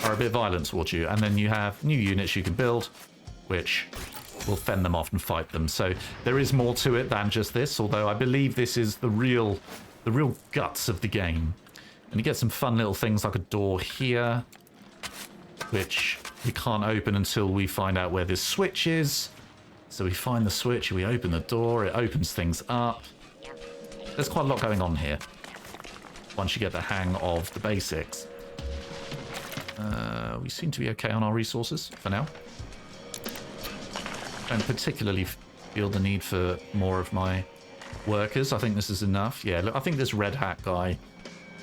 a bit violent towards you, and then you have new units you can build, which will fend them off and fight them. So there is more to it than just this, although I believe this is the real guts of the game. And you get some fun little things like a door here, which we can't open until we find out where this switch is. So we find the switch, we open the door, it opens things up. There's quite a lot going on here, once you get the hang of the basics. We seem to be okay on our resources for now. Don't particularly feel the need for more of my workers. I think this is enough. Yeah, look, I think this red hat guy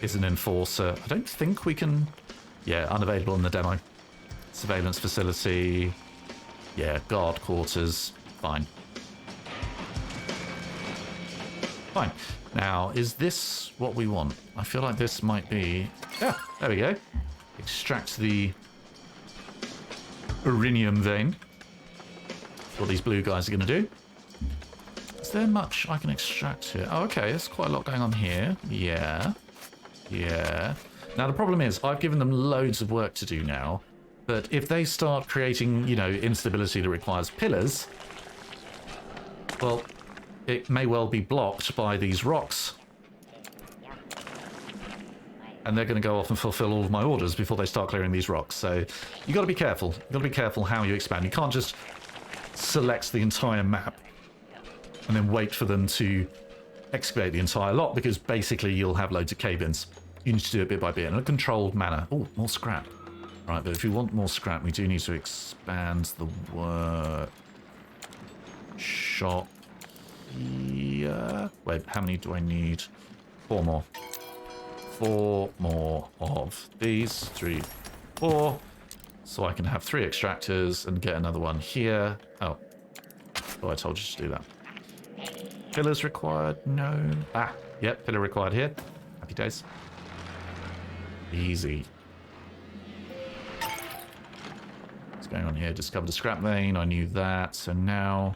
is an enforcer. I don't think we can... Yeah, unavailable in the demo. Surveillance facility. Yeah, guard quarters. Fine. Fine. Now, is this what we want? I feel like this might be... Yeah, there we go. Extract the uranium vein. That's what these blue guys are going to do. Is there much I can extract here? Oh, okay, there's quite a lot going on here. Yeah. Yeah. Now, the problem is, I've given them loads of work to do now, but if they start creating, you know, instability that requires pillars, well, it may well be blocked by these rocks. And they're going to go off and fulfill all of my orders before they start clearing these rocks. So you got to be careful. You got to be careful how you expand. You can't just select the entire map and then wait for them to excavate the entire lot, because basically you'll have loads of cave-ins. You need to do it bit by bit in a controlled manner. Oh, more scrap. Right, but if you want more scrap, we do need to expand the workshop here. Wait, how many do I need? 4 more. 4 more of these. 3, 4. So I can have 3 extractors and get another one here. Oh, I told you to do that. Pillars required? No. Ah, yep, pillar required here. Happy days. Easy. What's going on here? Discovered a scrap vein. I knew that. So now...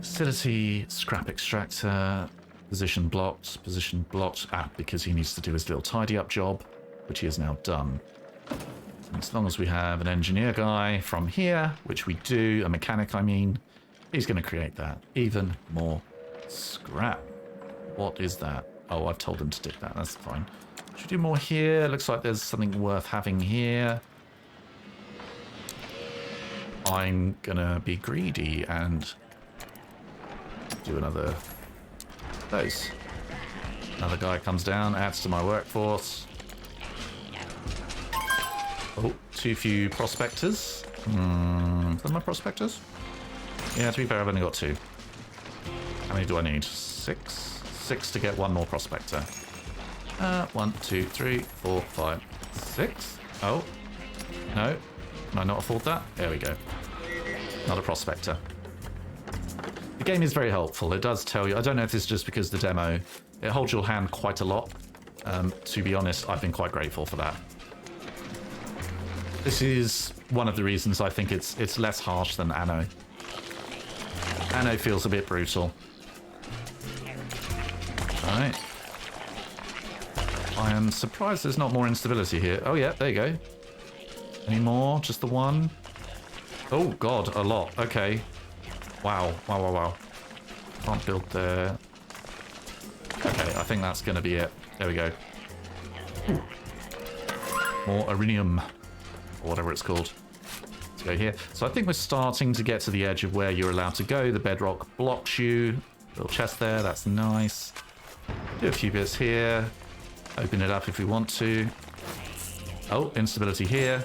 Facility, scrap extractor. Position blocked, position blocked. Ah, because he needs to do his little tidy up job, which he has now done. And as long as we have an engineer guy from here, which we do, a mechanic I mean, he's going to create that. Even more scrap. What is that? Oh, I've told him to dig that. That's fine. Should we do more here? Looks like there's something worth having here. I'm going to be greedy and do another... Those. Another guy comes down, adds to my workforce. Oh, too few prospectors. Are my prospectors? Yeah, to be fair, I've only got 2. How many do I need? 6? 6 to get 1 more prospector. 1, 2, 3, 4, 5, 6. Oh, no. Can I not afford that? There we go. Not a prospector. The game is very helpful. It does tell you... I don't know if this is just because the demo... It holds your hand quite a lot. To be honest, I've been quite grateful for that. This is one of the reasons I think it's less harsh than Anno. Anno feels a bit brutal. Alright. I am surprised there's not more instability here. Oh yeah, there you go. Any more? Just the one? Oh god, a lot. Okay. Wow, wow, wow, wow. Can't build there. Okay, I think that's going to be it. There we go. Ooh. More iridium, or whatever it's called. Let's go here. So I think we're starting to get to the edge of where you're allowed to go. The bedrock blocks you. Little chest there, that's nice. Do a few bits here. Open it up if we want to. Oh, instability here.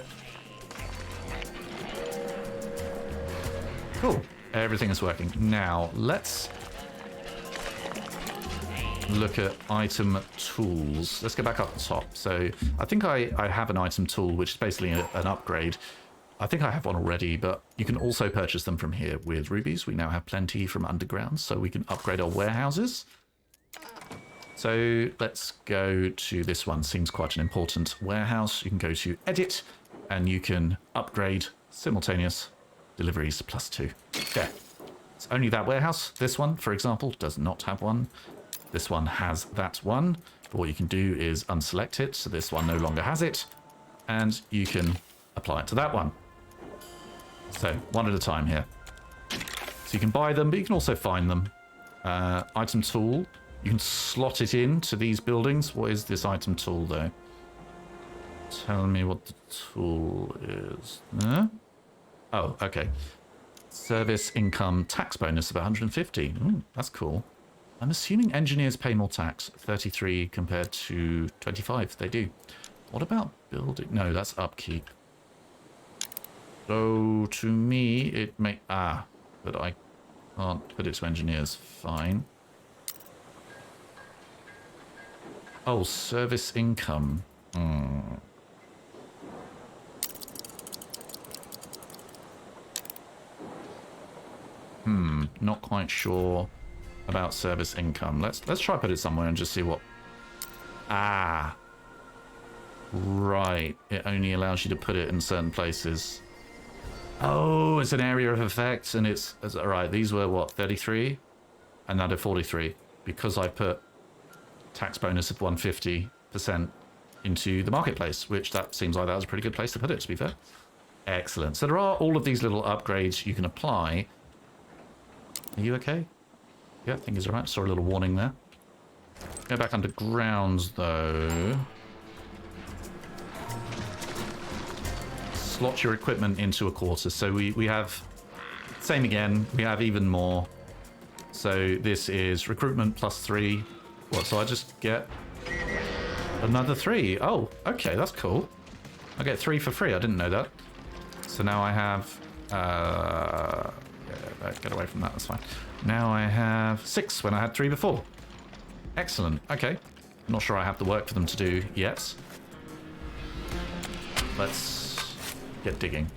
Cool. Everything is working. Now, let's look at item tools. Let's go back up the top. So I think I have an item tool, which is basically an upgrade. I think I have one already, but you can also purchase them from here with rubies. We now have plenty from underground, so we can upgrade our warehouses. So let's go to this one. Seems quite an important warehouse. You can go to edit, and you can upgrade simultaneous deliveries +2. Okay. It's only that warehouse. This one, for example, does not have one. This one has that one. But what you can do is unselect it, so this one no longer has it. And you can apply it to that one. So, one at a time here. So you can buy them, but you can also find them. Item tool. You can slot it into these buildings. What is this item tool, though? Tell me what the tool is. Oh, okay. Service income tax bonus of 150. That's cool. I'm assuming engineers pay more tax. 33 compared to 25. They do. What about building? No, that's upkeep. So to me, it may... Ah, but I can't put it to engineers. Fine. Oh, service income. Not quite sure about service income. Let's try put it somewhere and just see what... Ah. Right. It only allows you to put it in certain places. Oh, it's an area of effect, and it's... Alright, these were, what, 33? And now they're 43. Because I put tax bonus of 150% into the marketplace, which that seems like that was a pretty good place to put it, to be fair. Excellent. So there are all of these little upgrades you can apply. Are you okay? Yeah, I think he's alright. Saw a little warning there. Go back underground, though. Slot your equipment into a quarter. So we have... Same again. We have even more. So this is recruitment +3. What, so I just get another 3? Oh, okay, that's cool. I get 3 for free. I didn't know that. So now I have... yeah, get away from that. That's fine. Now I have 6 when I had 3 before. Excellent. Okay. Not sure I have the work for them to do yet. Let's get digging.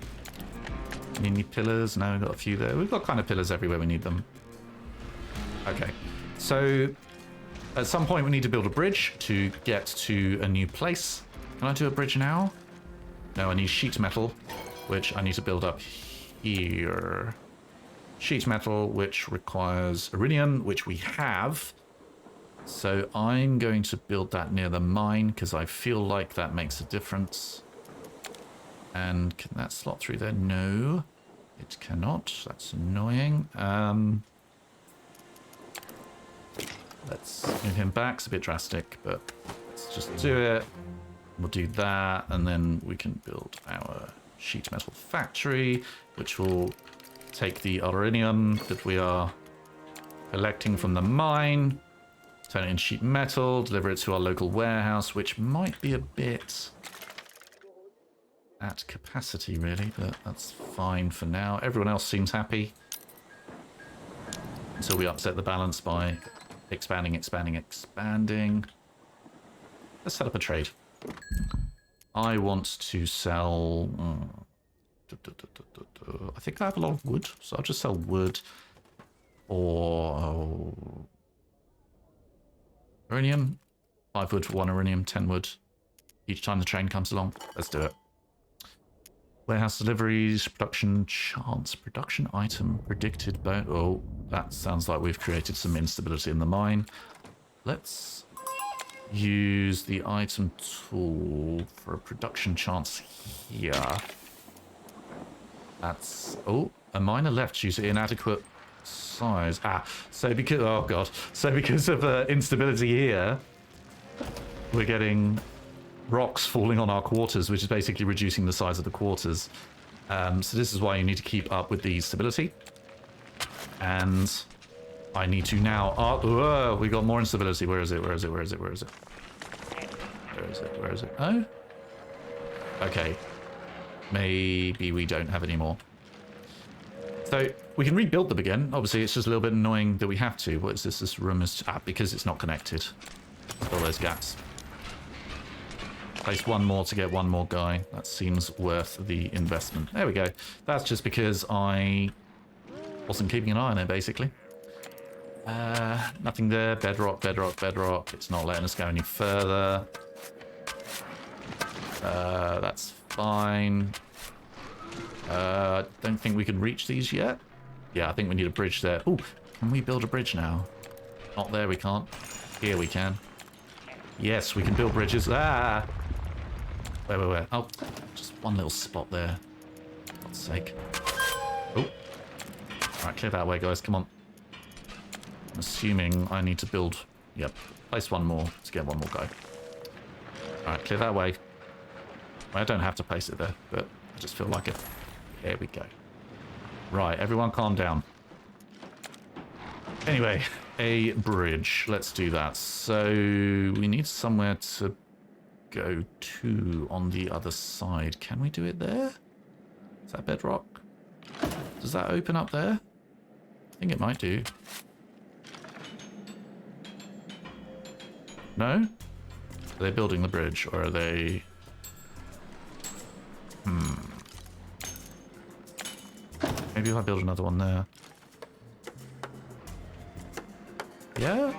Need pillars? No, we've got a few there. We've got kind of pillars everywhere we need them. Okay. So at some point we need to build a bridge to get to a new place. Can I do a bridge now? No, I need sheet metal, which I need to build up here. Sheet metal, which requires iridium, which we have. So I'm going to build that near the mine because I feel like that makes a difference. And can that slot through there? No, it cannot. That's annoying. Let's move him back. It's a bit drastic, but let's just do it. We'll do that, and then we can build our sheet metal factory, which will take the aluminium that we are collecting from the mine, turn it into sheet metal, deliver it to our local warehouse, which might be a bit at capacity, really, but that's fine for now. Everyone else seems happy until we upset the balance by expanding. Let's set up a trade. I want to sell... I think I have a lot of wood, so I'll just sell wood or iridium. 5 wood for 1 iridium, 10 wood each time the train comes along. Let's do it. Warehouse deliveries, production chance, production item, predicted... Oh, that sounds like we've created some instability in the mine. Let's use the item tool for a production chance here. That's... Oh, a miner left due to inadequate size. So because... Oh, God. So because of instability here, we're getting rocks falling on our quarters, which is basically reducing the size of the quarters. So this is why you need to keep up with the stability. And I need to now... we got more instability. Where is it? Oh? Okay. Maybe we don't have any more. So we can rebuild them again. Obviously, it's just a little bit annoying that we have to. What is this? This room is... because it's not connected. All those gaps. Place 1 more to get 1 more guy. That seems worth the investment. There we go. That's just because I wasn't keeping an eye on it, basically. Nothing there. Bedrock. It's not letting us go any further. That's fine. Don't think we can reach these yet. Yeah, I think we need a bridge there. Ooh, can we build a bridge now? Not there, we can't. Here we can. Yes, we can build bridges. Where? Oh, just one little spot there. For God's sake. Oh. Alright, clear that way, guys. Come on. I'm assuming I need to build... Yep. Place 1 more to get 1 more guy. Alright, clear that way. I don't have to place it there, but I just feel like it. There we go. Right, everyone calm down. Anyway, a bridge. Let's do that. So we need somewhere to go to on the other side. Can we do it there? Is that bedrock? Does that open up there? I think it might do. No? Are they building the bridge, or are they... Maybe if I build another one there. Yeah?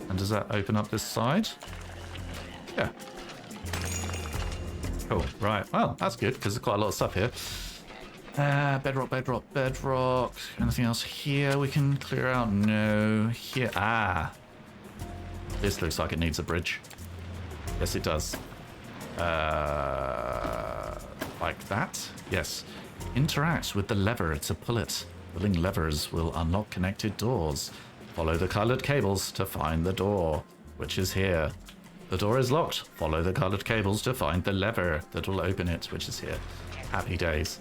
And does that open up this side? Yeah. Cool. Right. Well, that's good, because there's quite a lot of stuff here. Bedrock. Anything else here we can clear out? No. Here. This looks like it needs a bridge. Yes, it does. Like that? Yes. Interact with the lever to pull it. Pulling levers will unlock connected doors. Follow the colored cables to find the door, which is here. The door is locked. Follow the colored cables to find the lever that will open it, which is here. Happy days.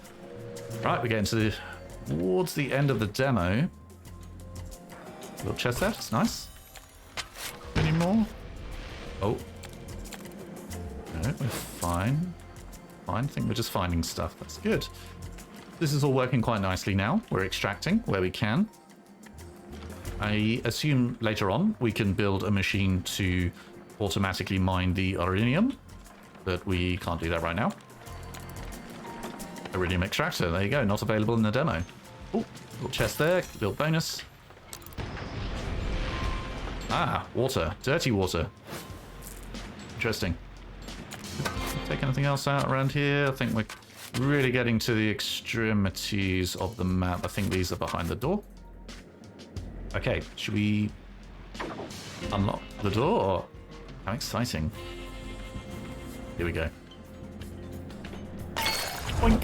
Right, we're getting towards the end of the demo. Little chest there, it's nice. Any more? Oh. No, we're fine. I think we're just finding stuff. That's good. This is all working quite nicely now. We're extracting where we can. I assume later on we can build a machine to automatically mine the iridium, but we can't do that right now. Iridium extractor, there you go, not available in the demo. Oh, little chest there, build bonus. Water, dirty water. Interesting. Take anything else out around here? I think we're really getting to the extremities of the map. I think these are behind the door. Okay, should we Unlock the door. How exciting. Here we go. Boink.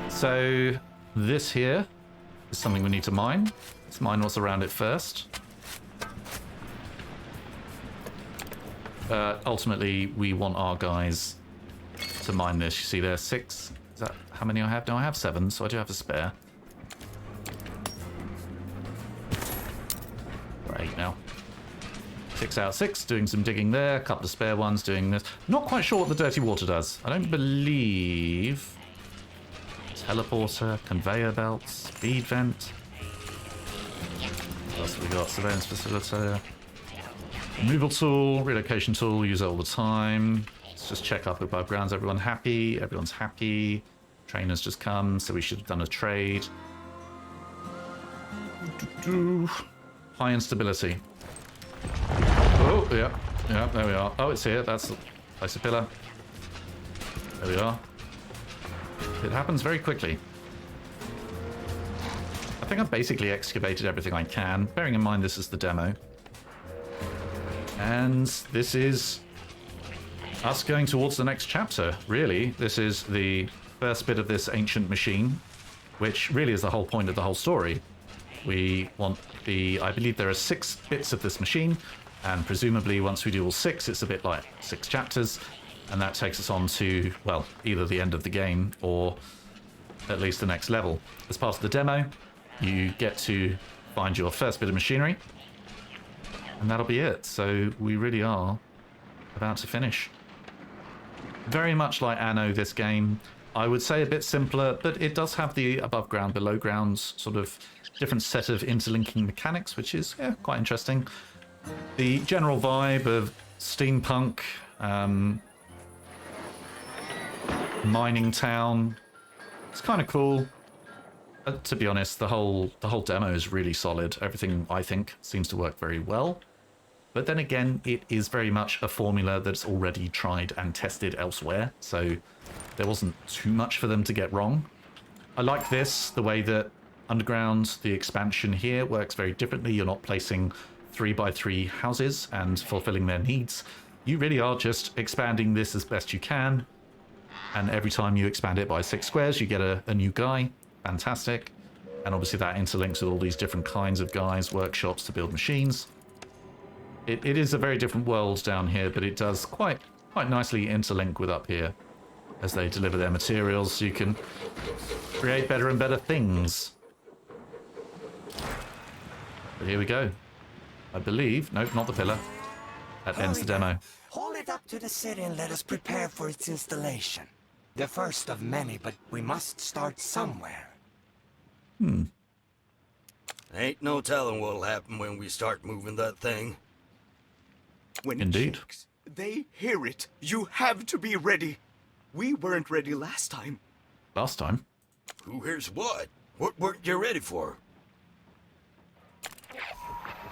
So this here is something we need to mine. Let's mine what's around it first. Ultimately, we want our guys to mine this. You see there's 6. Is that how many I have? No, I have 7, so I do have a spare. We're 8 now. 6 out of 6, doing some digging there. A couple of spare ones doing this. Not quite sure what the dirty water does. I don't believe... Teleporter, conveyor belt, speed vent. What else have we got? Surveillance facilitator. Removal tool, relocation tool, use it all the time. Let's just check up above grounds. Everyone happy? Everyone's happy. Trainer's just come, so we should have done a trade. High instability. Oh, yeah. Yeah, there we are. Oh, it's here. That's place a pillar. There we are. It happens very quickly. I think I've basically excavated everything I can, bearing in mind this is the demo. And this is us going towards the next chapter, really. This is the first bit of this ancient machine, which really is the whole point of the whole story. We want I believe there are 6 bits of this machine, and presumably once we do all 6, it's a bit like 6 chapters, and that takes us on to, well, either the end of the game or at least the next level. As part of the demo, you get to find your first bit of machinery, and that'll be it. So we really are about to finish. Very much like Anno, this game. I would say a bit simpler, but it does have the above ground, below ground sort of different set of interlinking mechanics, which is quite interesting. The general vibe of steampunk, mining town, it's kind of cool. To be honest, the whole demo is really solid. Everything, I think, seems to work very well. But then again, it is very much a formula that's already tried and tested elsewhere, so there wasn't too much for them to get wrong. I like this, the way that underground, the expansion here, works very differently. You're not placing 3x3 houses and fulfilling their needs. You really are just expanding this as best you can, and every time you expand it by 6 squares, you get a new guy. Fantastic. And obviously that interlinks with all these different kinds of guys, workshops to build machines. It is a very different world down here, but it does quite nicely interlink with up here as they deliver their materials, so you can create better and better things. But here we go. I believe... Nope, not the pillar. That ends the demo. Hold it up to the city and let us prepare for its installation. The first of many, but we must start somewhere. Ain't no telling what'll happen when we start moving that thing. When Indeed. it shakes, they hear it. You have to be ready. We weren't ready last time. Last time. Who hears what? What weren't you ready for?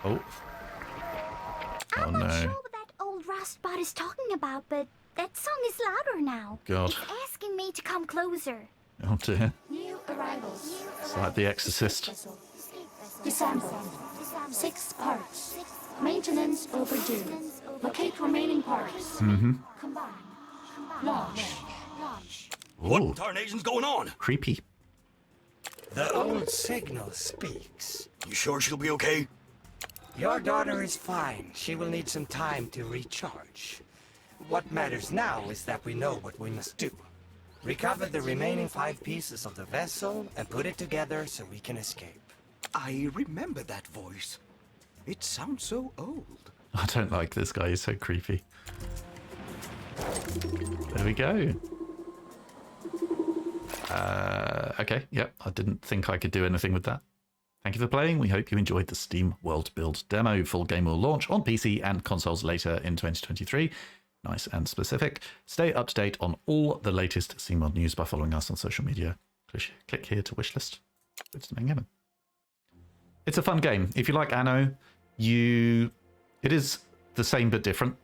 Oh. Oh I'm not sure no. what that old rustbot is talking about, but that song is louder now. God. It's asking me to come closer. Oh dear. New arrivals. It's like The Exorcist. Disassemble. 6 parts. Maintenance overdue. Locate remaining parts. Combine. Launch. What Ooh, in tarnation's going on? creepy. The old signal speaks. You sure she'll be okay? Your daughter is fine. She will need some time to recharge. What matters now is that we know what we must do. Recover the remaining 5 pieces of the vessel and put it together so we can escape. I remember that voice. It sounds so old. I don't like this guy, he's so creepy. There we go. Okay, yep, I didn't think I could do anything with that. Thank you for playing. We hope you enjoyed the Steamworld Build demo. Full game will launch on PC and consoles later in 2023. Nice and specific. Stay up to date on all the latest Steamworld news by following us on social media. Click here to wishlist. It's a fun game. If you like Anno, it is the same but different.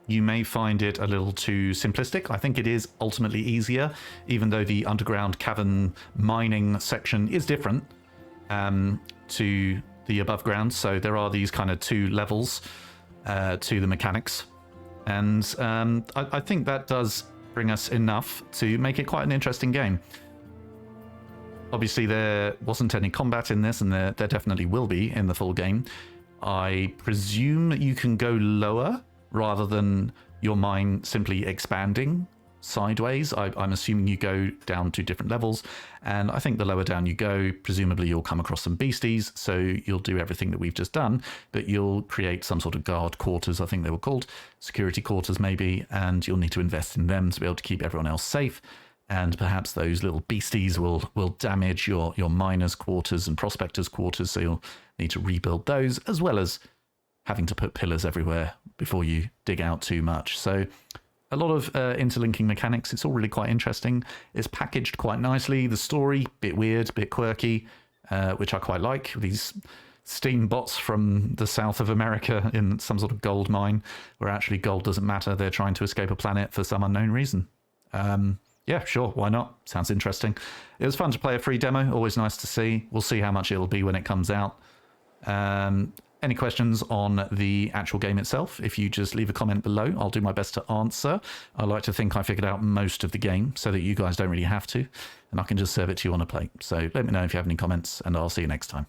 You may find it a little too simplistic. I think it is ultimately easier, even though the underground cavern mining section is different to the above ground. So there are these kind of 2 levels to the mechanics. And I think that does bring us enough to make it quite an interesting game. Obviously, there wasn't any combat in this, and there definitely will be in the full game. I presume you can go lower rather than your mine simply expanding sideways. I'm assuming you go down to different levels, and I think the lower down you go, presumably you'll come across some beasties, so you'll do everything that we've just done, but you'll create some sort of guard quarters, I think they were called, security quarters maybe, and you'll need to invest in them to be able to keep everyone else safe. And perhaps those little beasties will damage your miners' quarters and prospectors' quarters, so you'll need to rebuild those, as well as having to put pillars everywhere before you dig out too much. So a lot of interlinking mechanics. It's all really quite interesting. It's packaged quite nicely. The story, bit weird, bit quirky, which I quite like. These steam bots from the south of America in some sort of gold mine, where actually gold doesn't matter. They're trying to escape a planet for some unknown reason. Yeah, sure, why not? Sounds interesting. It was fun to play a free demo, always nice to see. We'll see how much it'll be when it comes out. Any questions on the actual game itself? If you just leave a comment below, I'll do my best to answer. I like to think I figured out most of the game so that you guys don't really have to, and I can just serve it to you on a plate. So let me know if you have any comments, and I'll see you next time.